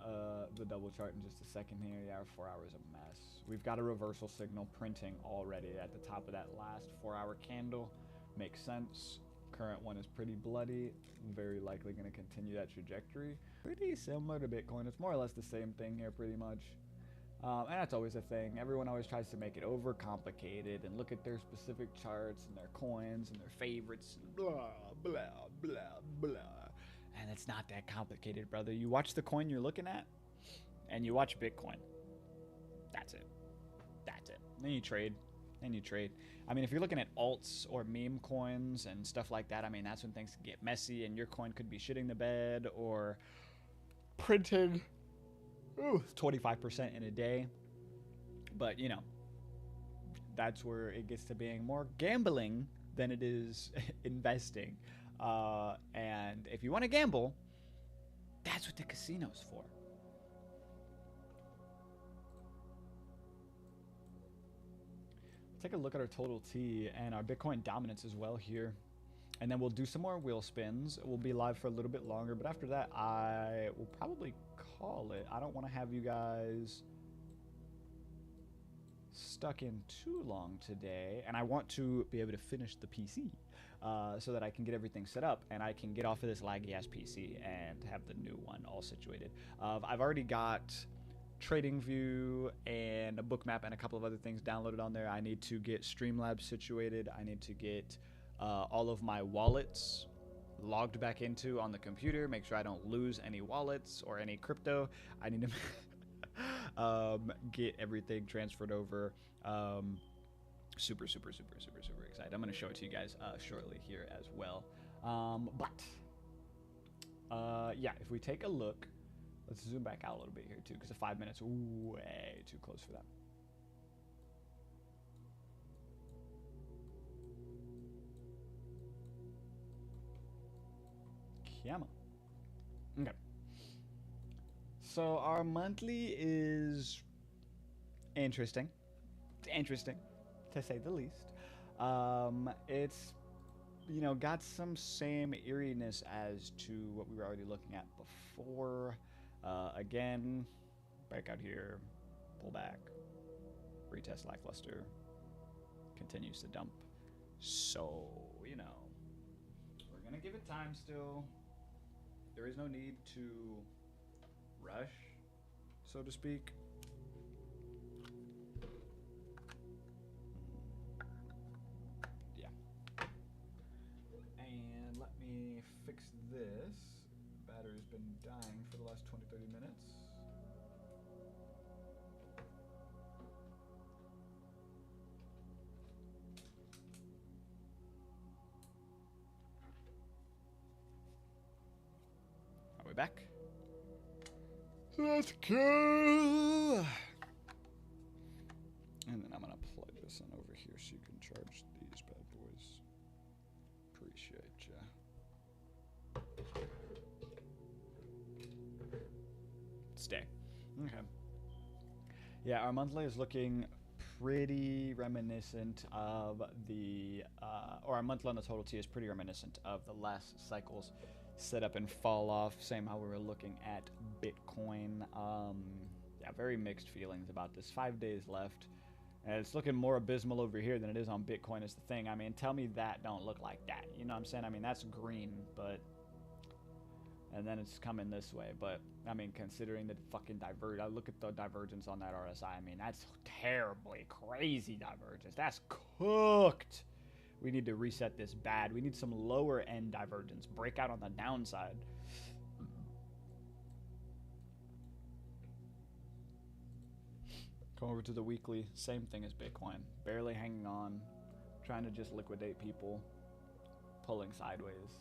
the double chart in just a second here. Yeah, our 4 hours a mess. We've got a reversal signal printing already at the top of that last 4 hour candle. Makes sense. Current one is pretty bloody. Very likely going to continue that trajectory. Pretty similar to Bitcoin. It's more or less the same thing here pretty much. And that's always a thing. Everyone always tries to make it overcomplicated and look at their specific charts and their coins and their favorites and blah, blah, blah, blah. And it's not that complicated, brother. You watch the coin you're looking at, and you watch Bitcoin. That's it. That's it. Then you trade. I mean, if you're looking at alts or meme coins and stuff like that, I mean, that's when things get messy, and your coin could be shitting the bed or printing 25% in a day. But, you know, that's where it gets to being more gambling than it is investing. And if you want to gamble, that's what the casino's for. Take a look at our total T and our Bitcoin dominance as well here. And then we'll do some more wheel spins. We'll be live for a little bit longer, but after that, I will probably call it. I don't want to have you guys stuck in too long today, and I want to be able to finish the PC so that I can get everything set up and I can get off of this laggy ass PC and have the new one all situated. I've already got TradingView and a Bookmap and a couple of other things downloaded on there. I need to get Streamlabs situated. I need to get all of my wallets logged back into on the computer, make sure I don't lose any wallets or any crypto. I need to get everything transferred over Super, super, super, super, super excited. I'm going to show it to you guys shortly here as well. Yeah, if we take a look, let's zoom back out a little bit here too, because the 5 minutes way too close for that. Come on. Okay. So our monthly is interesting. It's interesting, to say the least. It's, you know, got some same eeriness as to what we were already looking at before. Again, break out here, pull back, retest lackluster, continues to dump. So, you know, we're gonna give it time still. There is no need to rush, so to speak. Yeah. And let me fix this. Battery's been dying for the last 20-30 minutes. Are we back? Let's go! And then I'm gonna plug this in over here so you can charge these bad boys. Appreciate ya. Stay. Okay. Yeah, our monthly is looking pretty reminiscent of the, or our monthly on the total T is pretty reminiscent of the last cycle's set up and fall off. Same how we were looking at Bitcoin. Yeah, very mixed feelings about this. 5 days left. And it's looking more abysmal over here than it is on Bitcoin is the thing. I mean, tell me that don't look like that. You know what I'm saying? I mean, that's green, but... And then it's coming this way. But, I mean, considering the fucking I look at the divergence on that RSI. I mean, that's terribly crazy divergence. That's cooked. We need to reset this bad. We need some lower end divergence. Breakout on the downside. Come over to the weekly. Same thing as Bitcoin. Barely hanging on. Trying to just liquidate people. Pulling sideways.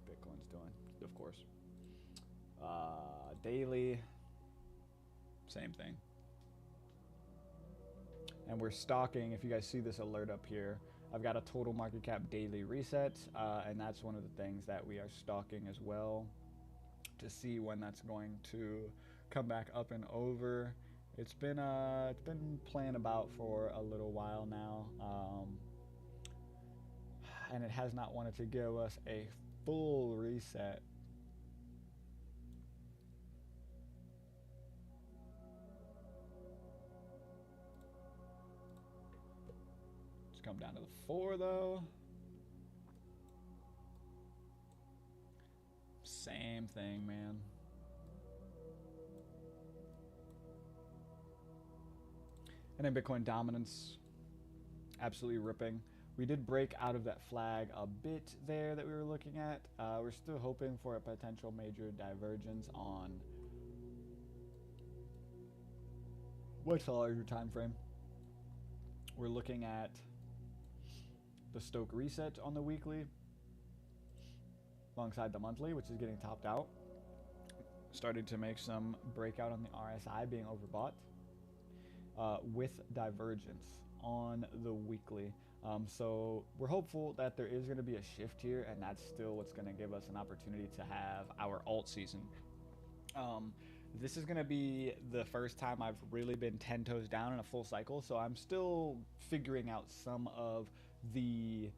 Bitcoin's doing, of course. Daily. Same thing. And we're stalking. If you guys see this alert up here, I've got a total market cap daily reset, and that's one of the things that we are stalking as well to see when that's going to come back up and over. It's been playing about for a little while now, and it has not wanted to give us a full reset. Come down to the 4 though. Same thing, man. And then Bitcoin dominance, absolutely ripping. We did break out of that flag a bit there that we were looking at. We're still hoping for a potential major divergence on what's the larger time frame. We're looking at the Stoke reset on the weekly alongside the monthly, which is getting topped out. Started to make some breakout on the RSI being overbought with divergence on the weekly. So we're hopeful that there is going to be a shift here, and that's still what's going to give us an opportunity to have our alt season. This is going to be the first time I've really been 10 toes down in a full cycle, so I'm still figuring out some of the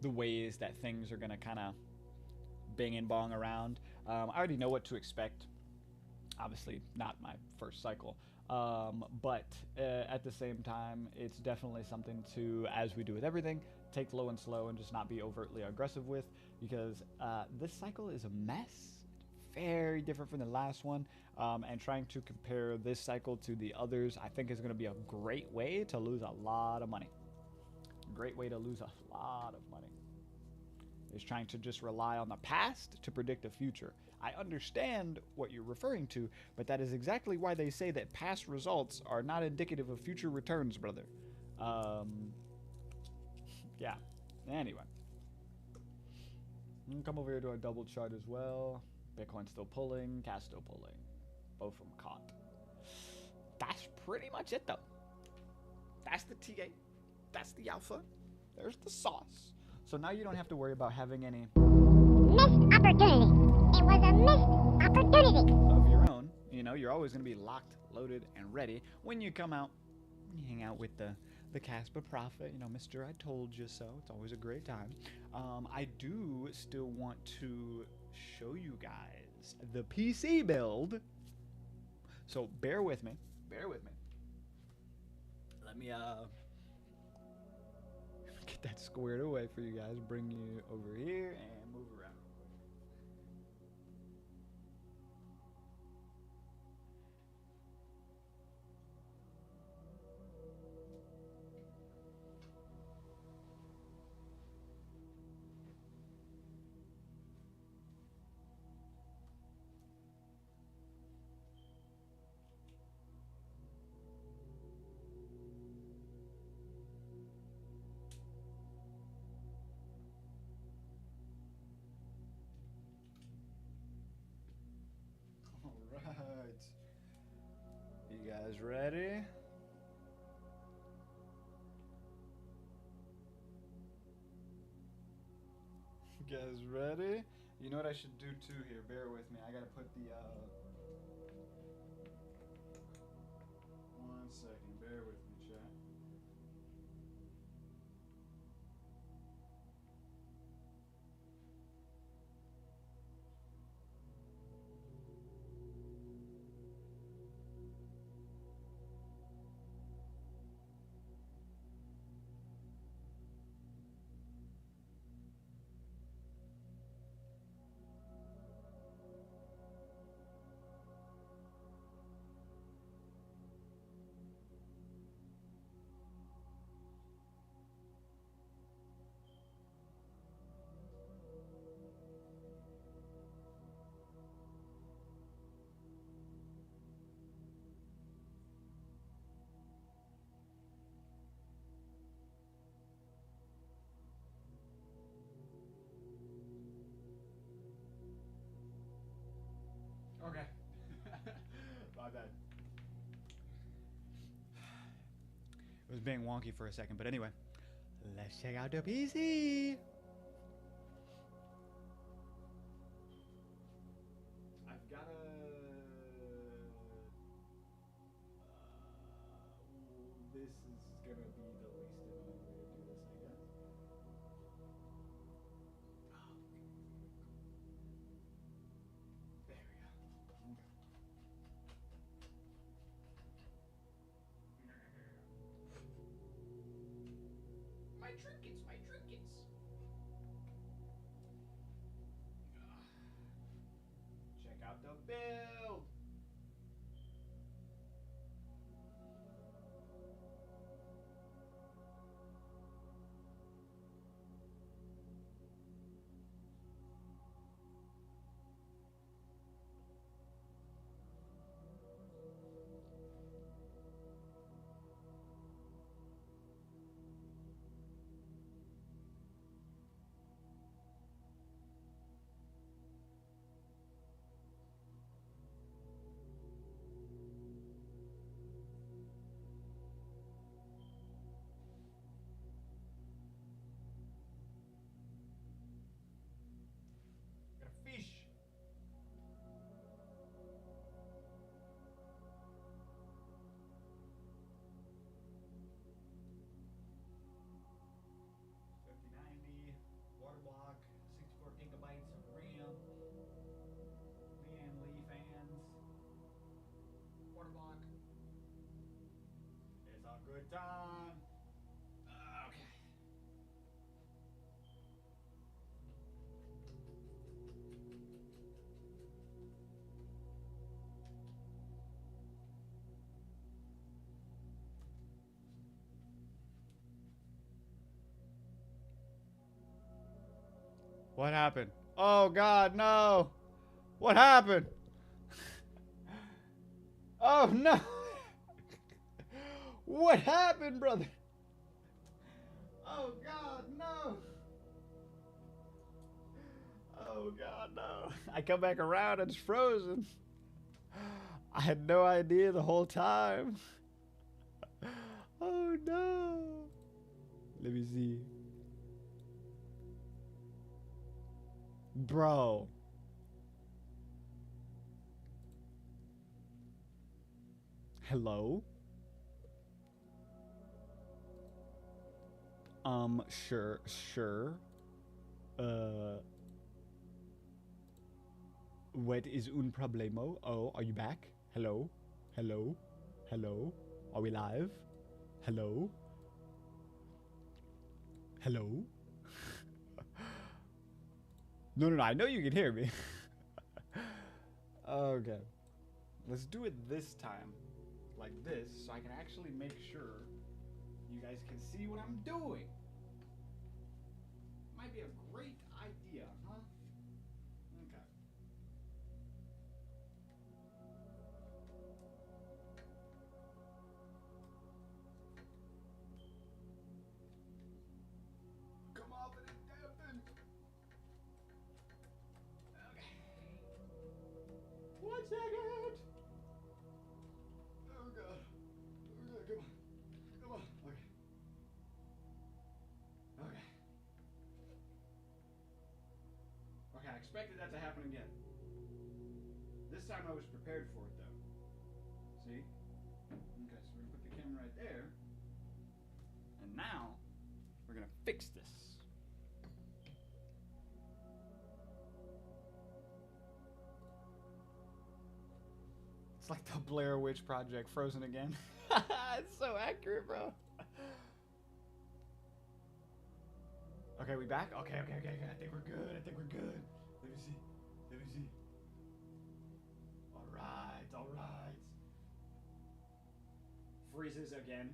ways that things are going to kind of bing and bong around. I already know what to expect. Obviously, not my first cycle. But at the same time, it's definitely something to, as we do with everything, take low and slow and just not be overtly aggressive with, because this cycle is a mess. Very different from the last one, and trying to compare this cycle to the others, I think is going to be a great way to lose a lot of money. Great way to lose a lot of money is trying to just rely on the past to predict the future. I understand what you're referring to, but that is exactly why they say that past results are not indicative of future returns, brother. Yeah. Anyway. Come over here to a double chart as well. Bitcoin still pulling, cash still pulling. Both from caught. That's pretty much it, though. That's the TA. That's the alpha. There's the sauce. So now you don't have to worry about having any Missed opportunity. It was a missed opportunity. of your own. You know, you're always going to be locked, loaded, and ready when you come out. When you hang out with the Casper Prophet, you know, Mr. I told you so. It's always a great time. I do still want to show you guys the PC build. So bear with me. Bear with me. Let me get that squared away for you guys. Bring you over here and move around. Alright. You guys ready? You guys ready? You know what I should do too here? Bear with me. I gotta put the one second. Bear with me, chat. Okay. My bad. It was being wonky for a second, but anyway. Let's check out the PC. I've got a... this is gonna be the least annoying way to do this, I guess. There we go. My trinkets, my trinkets. Check out the build. Got a fish. Water block, 64 gigabytes of RAM, Lee fans, water block. It's a good time. Okay. What happened? Oh God, no! What happened? Oh no! What happened, brother? Oh God, no! Oh God, no! I come back around and it's frozen. I had no idea the whole time. Oh no! Let me see. Bro. Hello? Sure. What is un problemo? Oh, are you back? Hello? Hello? Hello? Are we live? Hello? Hello? No, I know you can hear me. Okay. Let's do it this time. Like this, so I can actually make sure you guys can see what I'm doing. Might be a great idea, huh? Okay. Come off of this damn thing. Okay. 1 second. Oh God. Come on. Come on. Okay. Okay. Okay, I expected that to happen again. This time I was prepared for it though. See? Okay, so we're gonna put the camera right there. And now we're gonna fix this. It's like the Blair Witch Project frozen again. It's so accurate, bro. Okay, we back? Okay. I think we're good. Let me see. Alright. Freezes again.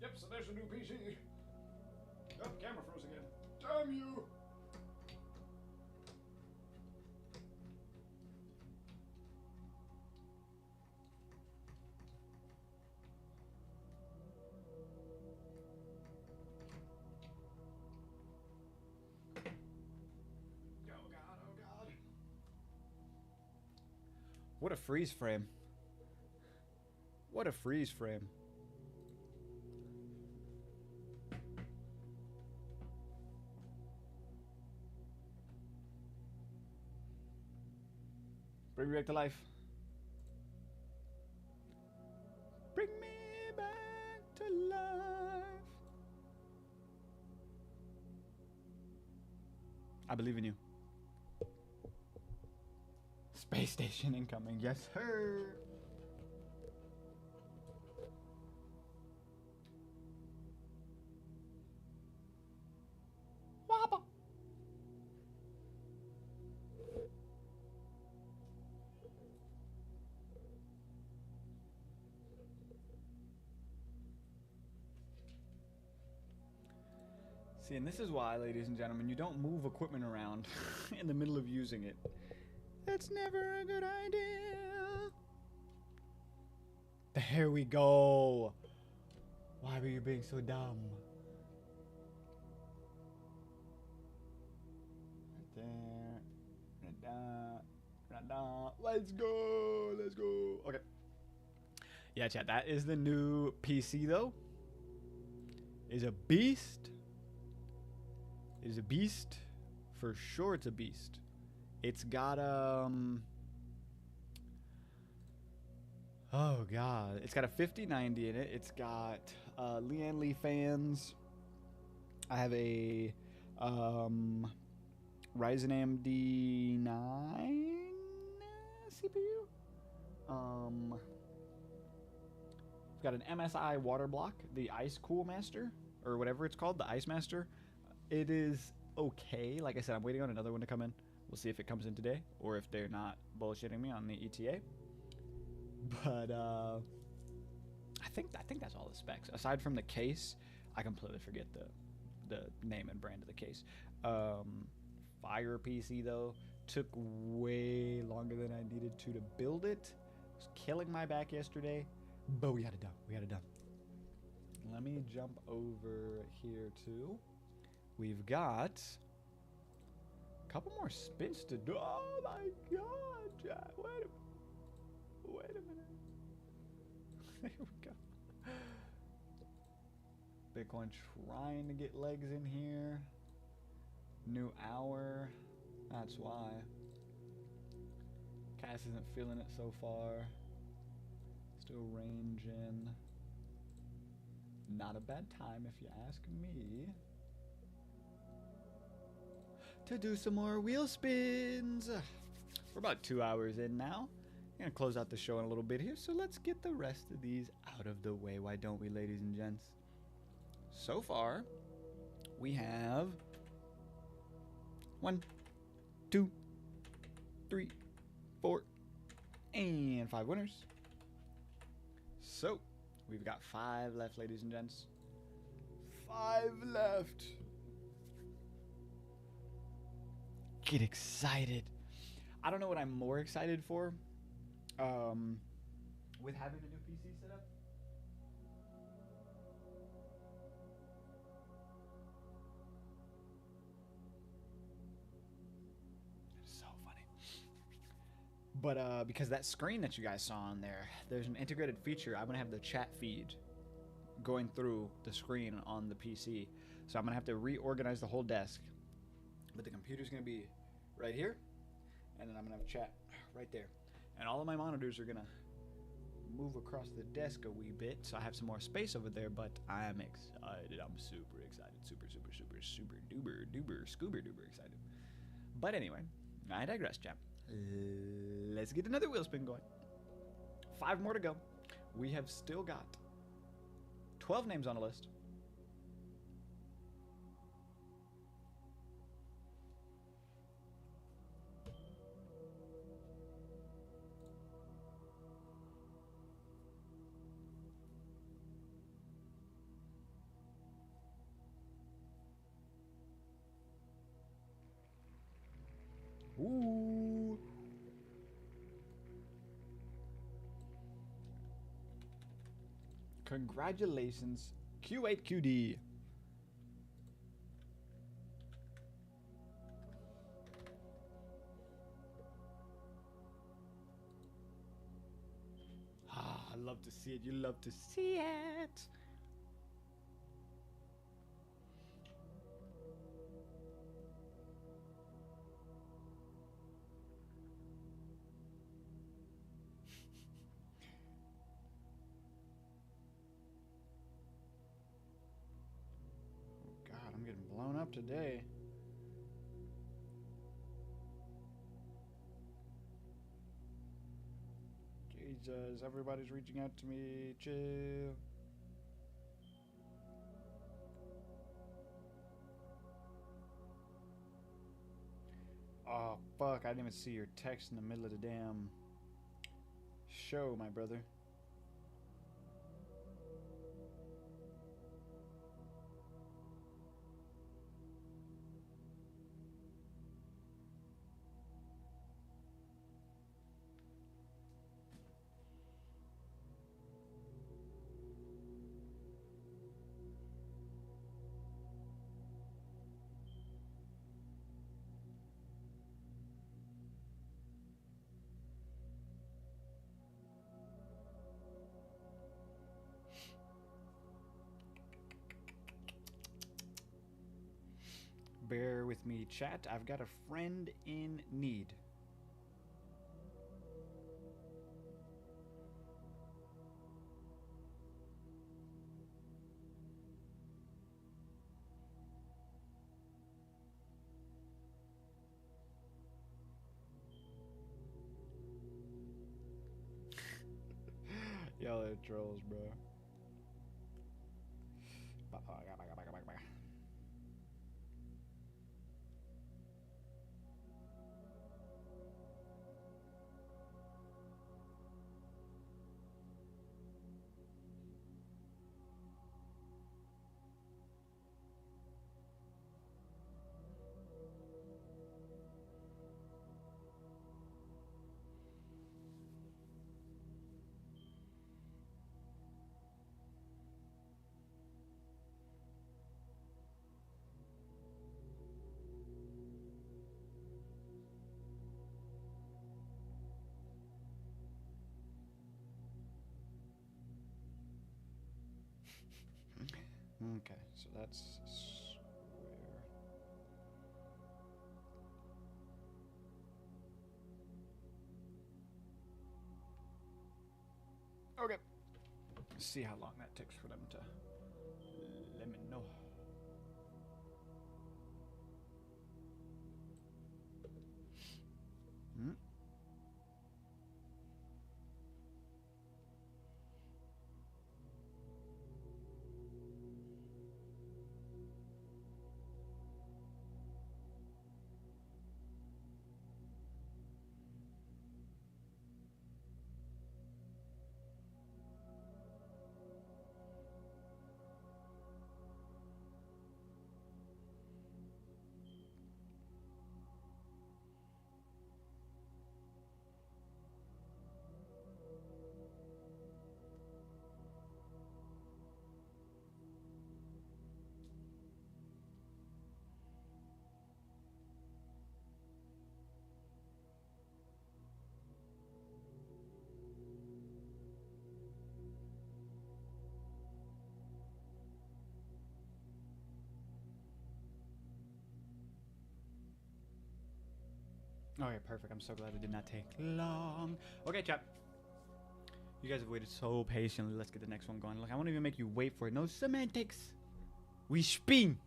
Yep, so there's a new PC. Oh, camera froze again. Damn you! Oh God. What a freeze frame. What a freeze frame. Bring me back to life. Bring me back to life. I believe in you. Space station incoming. Yes, sir. Wabba. See, and this is why, ladies and gentlemen, you don't move equipment around in the middle of using it. That's never a good idea. There we go. Why were you being so dumb? Right there. Let's go. Okay. Yeah, chat. That is the new PC though. Is a beast. Is a beast. For sure, it's a beast. It's got oh god, it's got a 5090 in it. It's got Lian Li fans. I have a Ryzen AMD 9 CPU. I've got an MSI water block, the Ice Cool Master, or whatever it's called, the Ice Master. It is okay. Like I said, I'm waiting on another one to come in. We'll see if it comes in today, or if they're not bullshitting me on the ETA. But I think that's all the specs. Aside from the case, I completely forget the name and brand of the case. Fire PC though took way longer than I needed to build it. It was killing my back yesterday, but we got it done. Let me jump over here too. We've got a couple more spins to do. Oh my god, Jack. Wait a minute. There we go. Bitcoin trying to get legs in here. New hour. That's why. Cass isn't feeling it so far. Still ranging. Not a bad time if you ask me. To do some more wheel spins. We're about 2 hours in now. I'm gonna close out the show in a little bit here, so let's get the rest of these out of the way. Why don't we, ladies and gents? So far, we have 1, 2, 3, 4, and 5 winners. So, we've got 5 left, ladies and gents. 5 left. Get excited. I don't know what I'm more excited for. With having a new PC set up. So funny. But because that screen that you guys saw on there, there's an integrated feature. I'm gonna have the chat feed going through the screen on the PC. So I'm gonna have to reorganize the whole desk. But the computer's gonna be right here, and then I'm gonna have chat right there. And all of my monitors are gonna move across the desk a wee bit, so I have some more space over there, but I'm excited. I'm super excited. Super duper scuba duper excited. But anyway, I digress, champ. Let's get another wheel spin going. 5 more to go. We have still got 12 names on the list. Ooh. Congratulations, Q8QD. Ah, I love to see it. You love to see it. Blown up today. Jesus, everybody's reaching out to me. Chill. Oh, fuck. I didn't even see your text in the middle of the damn show, my brother. Bear with me, chat. I've got a friend in need. Y'all are trolls, bro. Okay, so that's square. Okay. Let's see how long that takes for them to let me know. Hmm? Okay, perfect. I'm so glad it did not take long. Okay, chat. You guys have waited so patiently. Let's get the next one going. Look, I won't even make you wait for it. No semantics. We spin.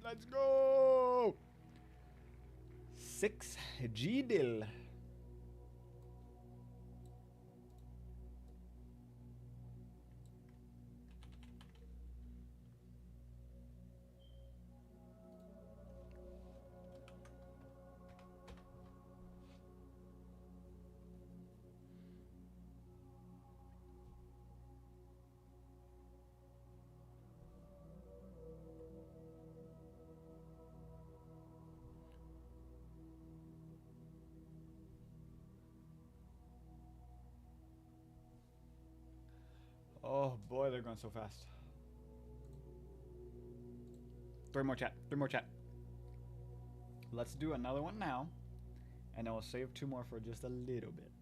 Let's go. 6 G-Dill. Oh boy, they're going so fast. 3 more chat. 3 more chat. Let's do another one now. And I will save 2 more for just a little bit.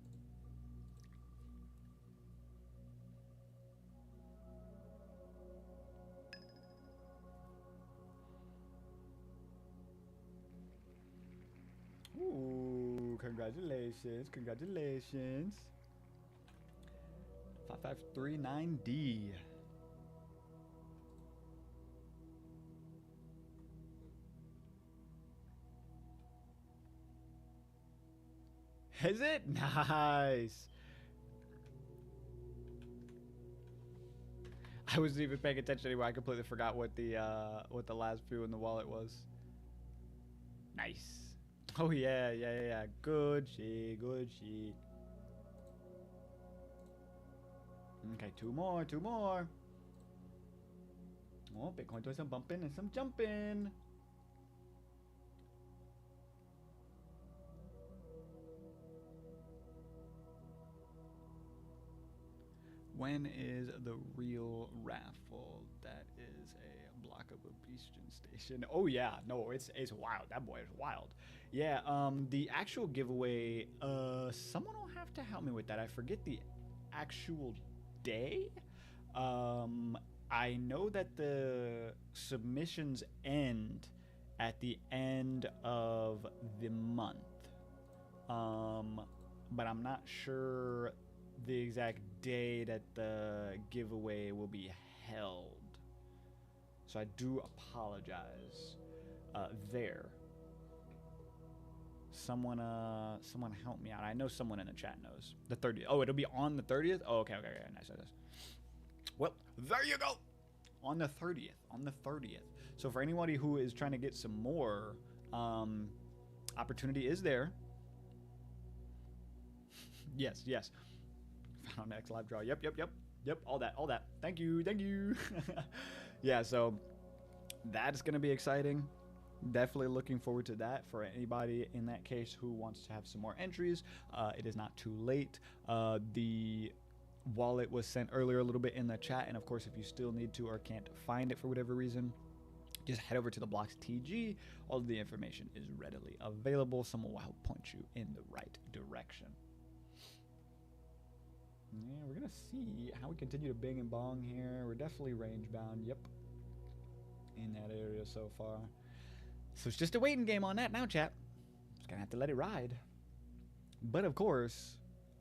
Ooh, congratulations. Congratulations. 5539D. Is it? Nice. I wasn't even paying attention anymore. I completely forgot what the last few in the wallet was. Nice. Oh yeah, yeah. Good shit, good shit. Okay, 2 more, 2 more. Oh, Bitcoin doing some bumping and some jumping. When is the real raffle? That is a block of a Beastion station. Oh yeah, no, it's wild. That boy is wild. Yeah, the actual giveaway, someone will have to help me with that. I forget the actual day. I know that the submissions end at the end of the month. But I'm not sure the exact day that the giveaway will be held. So I do apologize there. Someone help me out. I know someone in the chat knows. The 30th. Oh, it'll be on the 30th? Oh, okay. Nice. Well, there you go. On the 30th. So for anybody who is trying to get some more, opportunity is there. Yes. Found X live draw. Yep. All that. Thank you. Yeah, so that's gonna be exciting. Definitely looking forward to that for anybody in that case who wants to have some more entries. It is not too late. The wallet was sent earlier a little bit in the chat, and of course, if you still need to or can't find it for whatever reason, just head over to the Blocks TG. All of the information is readily available. Someone will help point you in the right direction. Yeah, we're gonna see how we continue to bing and bong here. We're definitely range bound. Yep, in that area so far. So it's just a waiting game on that now, chat. Just gonna have to let it ride. But of course,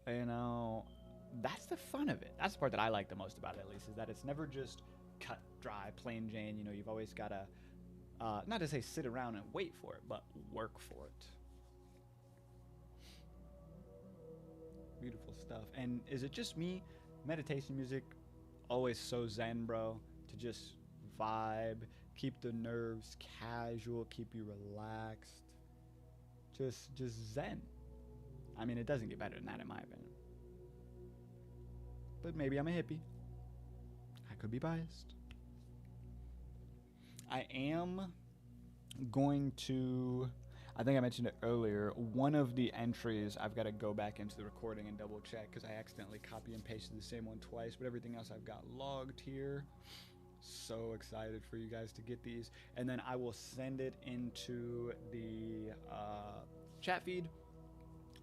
you know, that's the fun of it. That's the part that I like the most about it, at least, is that it's never just cut, dry, plain Jane. You know, you've always gotta, not to say sit around and wait for it, but work for it. Beautiful stuff. And is it just me? Meditation music, always so zen, bro. To just vibe, keep the nerves casual, keep you relaxed. Just zen. I mean, it doesn't get better than that in my opinion. But maybe I'm a hippie. I could be biased. I am going to, I think I mentioned it earlier, one of the entries I've got to go back into the recording and double check because I accidentally copy and pasted the same one twice, but everything else I've got logged here. So excited for you guys to get these, and then I will send it into the chat feed.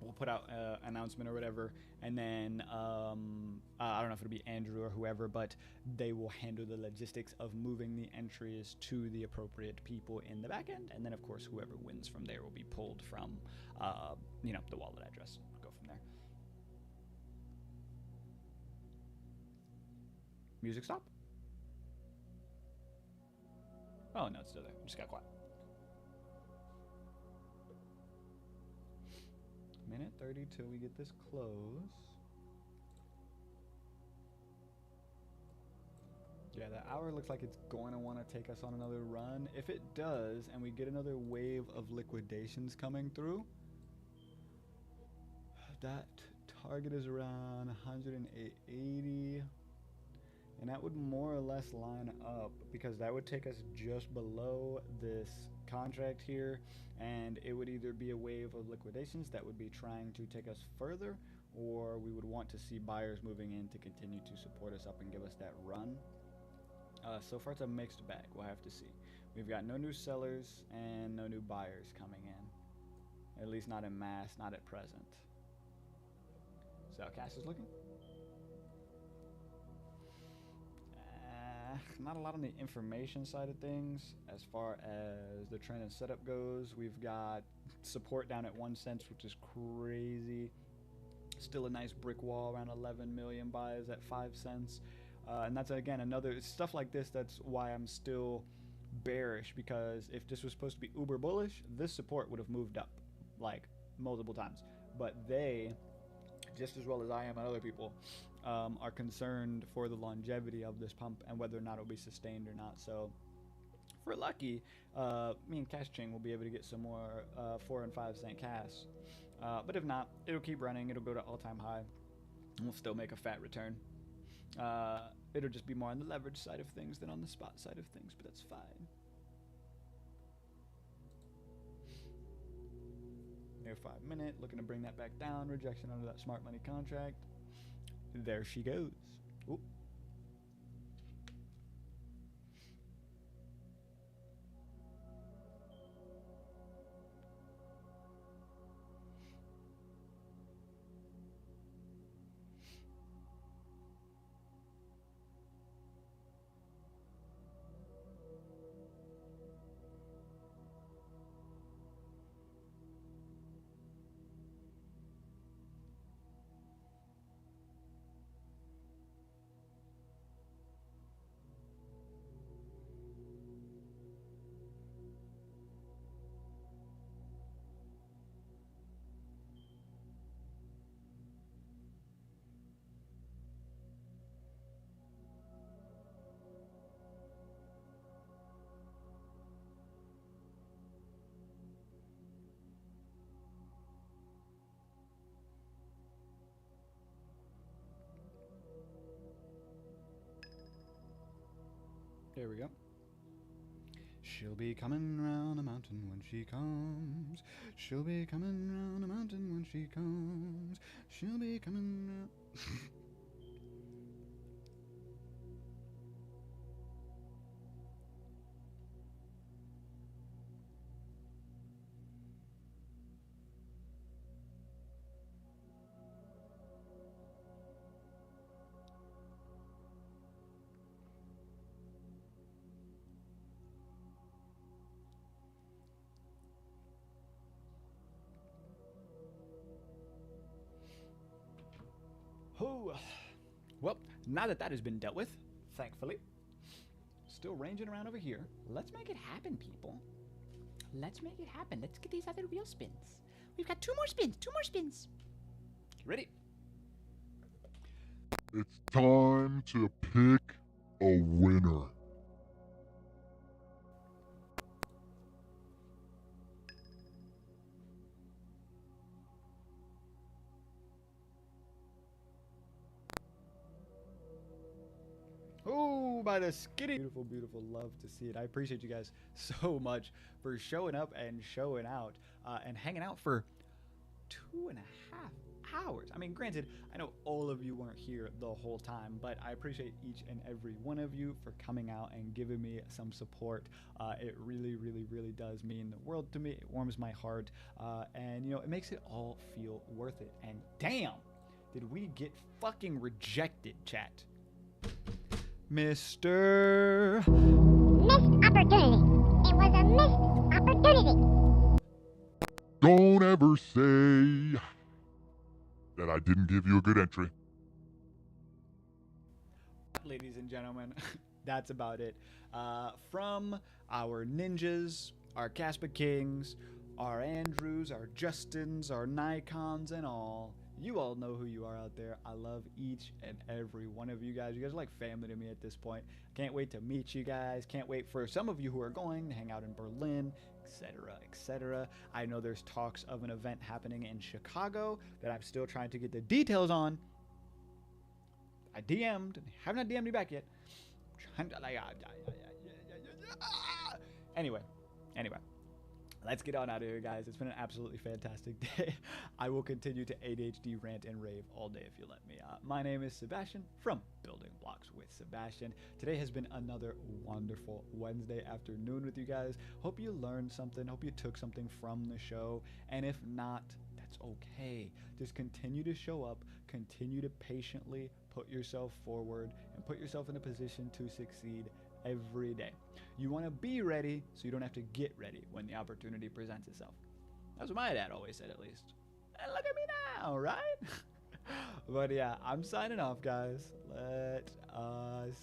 We'll put out an announcement or whatever, and then I don't know if it'll be Andrew or whoever, but they will handle the logistics of moving the entries to the appropriate people in the back end, and then of course whoever wins from there will be pulled from the wallet address. Go from there. Music stop. Oh no, it's still there. It just got quiet. Minute 30 till we get this close. Yeah, the hour looks like it's going to want to take us on another run. If it does, and we get another wave of liquidations coming through, that target is around 180. And that would more or less line up because that would take us just below this contract here, and it would either be a wave of liquidations that would be trying to take us further, or we would want to see buyers moving in to continue to support us up and give us that run. So far it's a mixed bag. We'll have to see. We've got no new sellers and no new buyers coming in, at least not in mass, not at present. So how Cass is looking? Not a lot on the information side of things as far as the trend and setup goes. We've got support down at 1 cent, which is crazy. Still a nice brick wall around 11 million buys at 5 cents. And that's, again, another stuff like this. That's why I'm still bearish, because if this was supposed to be uber bullish, this support would have moved up like multiple times. But they, just as well as I am and other people, are concerned for the longevity of this pump and whether or not it'll be sustained or not. So if we're lucky, me and Cash Ching will be able to get some more 4 and 5 cent cash. But if not, it'll keep running. It'll go to all-time high, and we'll still make a fat return. It'll just be more on the leverage side of things than on the spot side of things, but that's fine. Near 5 minute, looking to bring that back down. Rejection under that smart money contract. There she goes. There we go. She'll be coming round the mountain when she comes. She'll be coming round the mountain when she comes. She'll be coming round. Oh, well, now that that has been dealt with, thankfully, still ranging around over here. Let's make it happen, people. Let's make it happen. Let's get these other wheel spins. We've got 2 more spins. 2 more spins. Ready? It's time to pick a winner. Oh, by the skinny. Beautiful, beautiful. Love to see it. I appreciate you guys so much for showing up and showing out and hanging out for 2.5 hours. I mean, granted, I know all of you weren't here the whole time, but I appreciate each and every one of you for coming out and giving me some support. It really, really, really does mean the world to me. It warms my heart, and, you know, it makes it all feel worth it. And damn, did we get fucking rejected, chat. Mr. Missed opportunity. It was a missed opportunity. Don't ever say that I didn't give you a good entry. Ladies and gentlemen, that's about it. From our ninjas, our Casper Kings, our Andrews, our Justins, our Nikons, and all. You all know who you are out there. I love each and every one of you guys. You guys are like family to me at this point. Can't wait to meet you guys. Can't wait for some of you who are going to hang out in Berlin, etc., etc. I know there's talks of an event happening in Chicago that I'm still trying to get the details on. I DM'd, and have not DM'd me back yet. Anyway, let's get on out of here, guys. It's been an absolutely fantastic day. I will continue to ADHD rant and rave all day if you let me. My name is Sebastian from Building Blocks with Sebastian. Today has been another wonderful Wednesday afternoon with you guys. Hope you learned something. Hope you took something from the show. And if not, that's okay. Just continue to show up. Continue to patiently put yourself forward and put yourself in a position to succeed every day. You want to be ready so you don't have to get ready when the opportunity presents itself. That's what my dad always said, at least. And look at me now, right? But yeah, I'm signing off, guys. Let us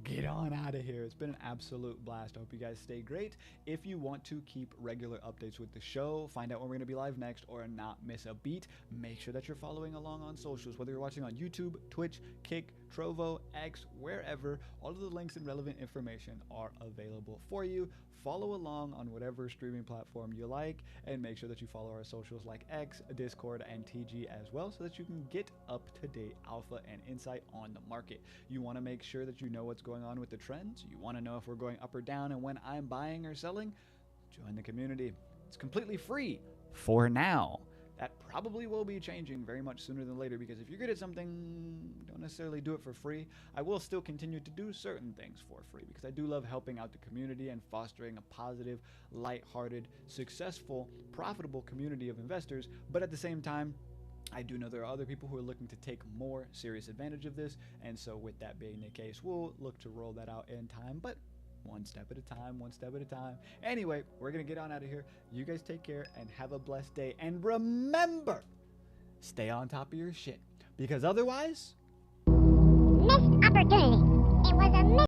get on out of here. It's been an absolute blast. I hope you guys stay great. If you want to keep regular updates with the show, find out when we're going to be live next, or not miss a beat, make sure that you're following along on socials, whether you're watching on YouTube, Twitch, Kick, Trovo, X, wherever. All of the links and relevant information are available for you. Follow along on whatever streaming platform you like, and make sure that you follow our socials like X, Discord, and TG as well, so that you can get up-to-date alpha and insight on the market. You want to make sure that you know what's going on with the trends. You want to know if we're going up or down and when I'm buying or selling. Join the community. It's completely free for now. That probably will be changing very much sooner than later, because if you're good at something, don't necessarily do it for free. I will still continue to do certain things for free, because I do love helping out the community and fostering a positive, lighthearted, successful, profitable community of investors. But at the same time, I do know there are other people who are looking to take more serious advantage of this, and so with that being the case, we'll look to roll that out in time, but one step at a time, one step at a time. Anyway, we're going to get on out of here. You guys take care and have a blessed day. And remember, stay on top of your shit, because otherwise... Missed opportunity. It was a missed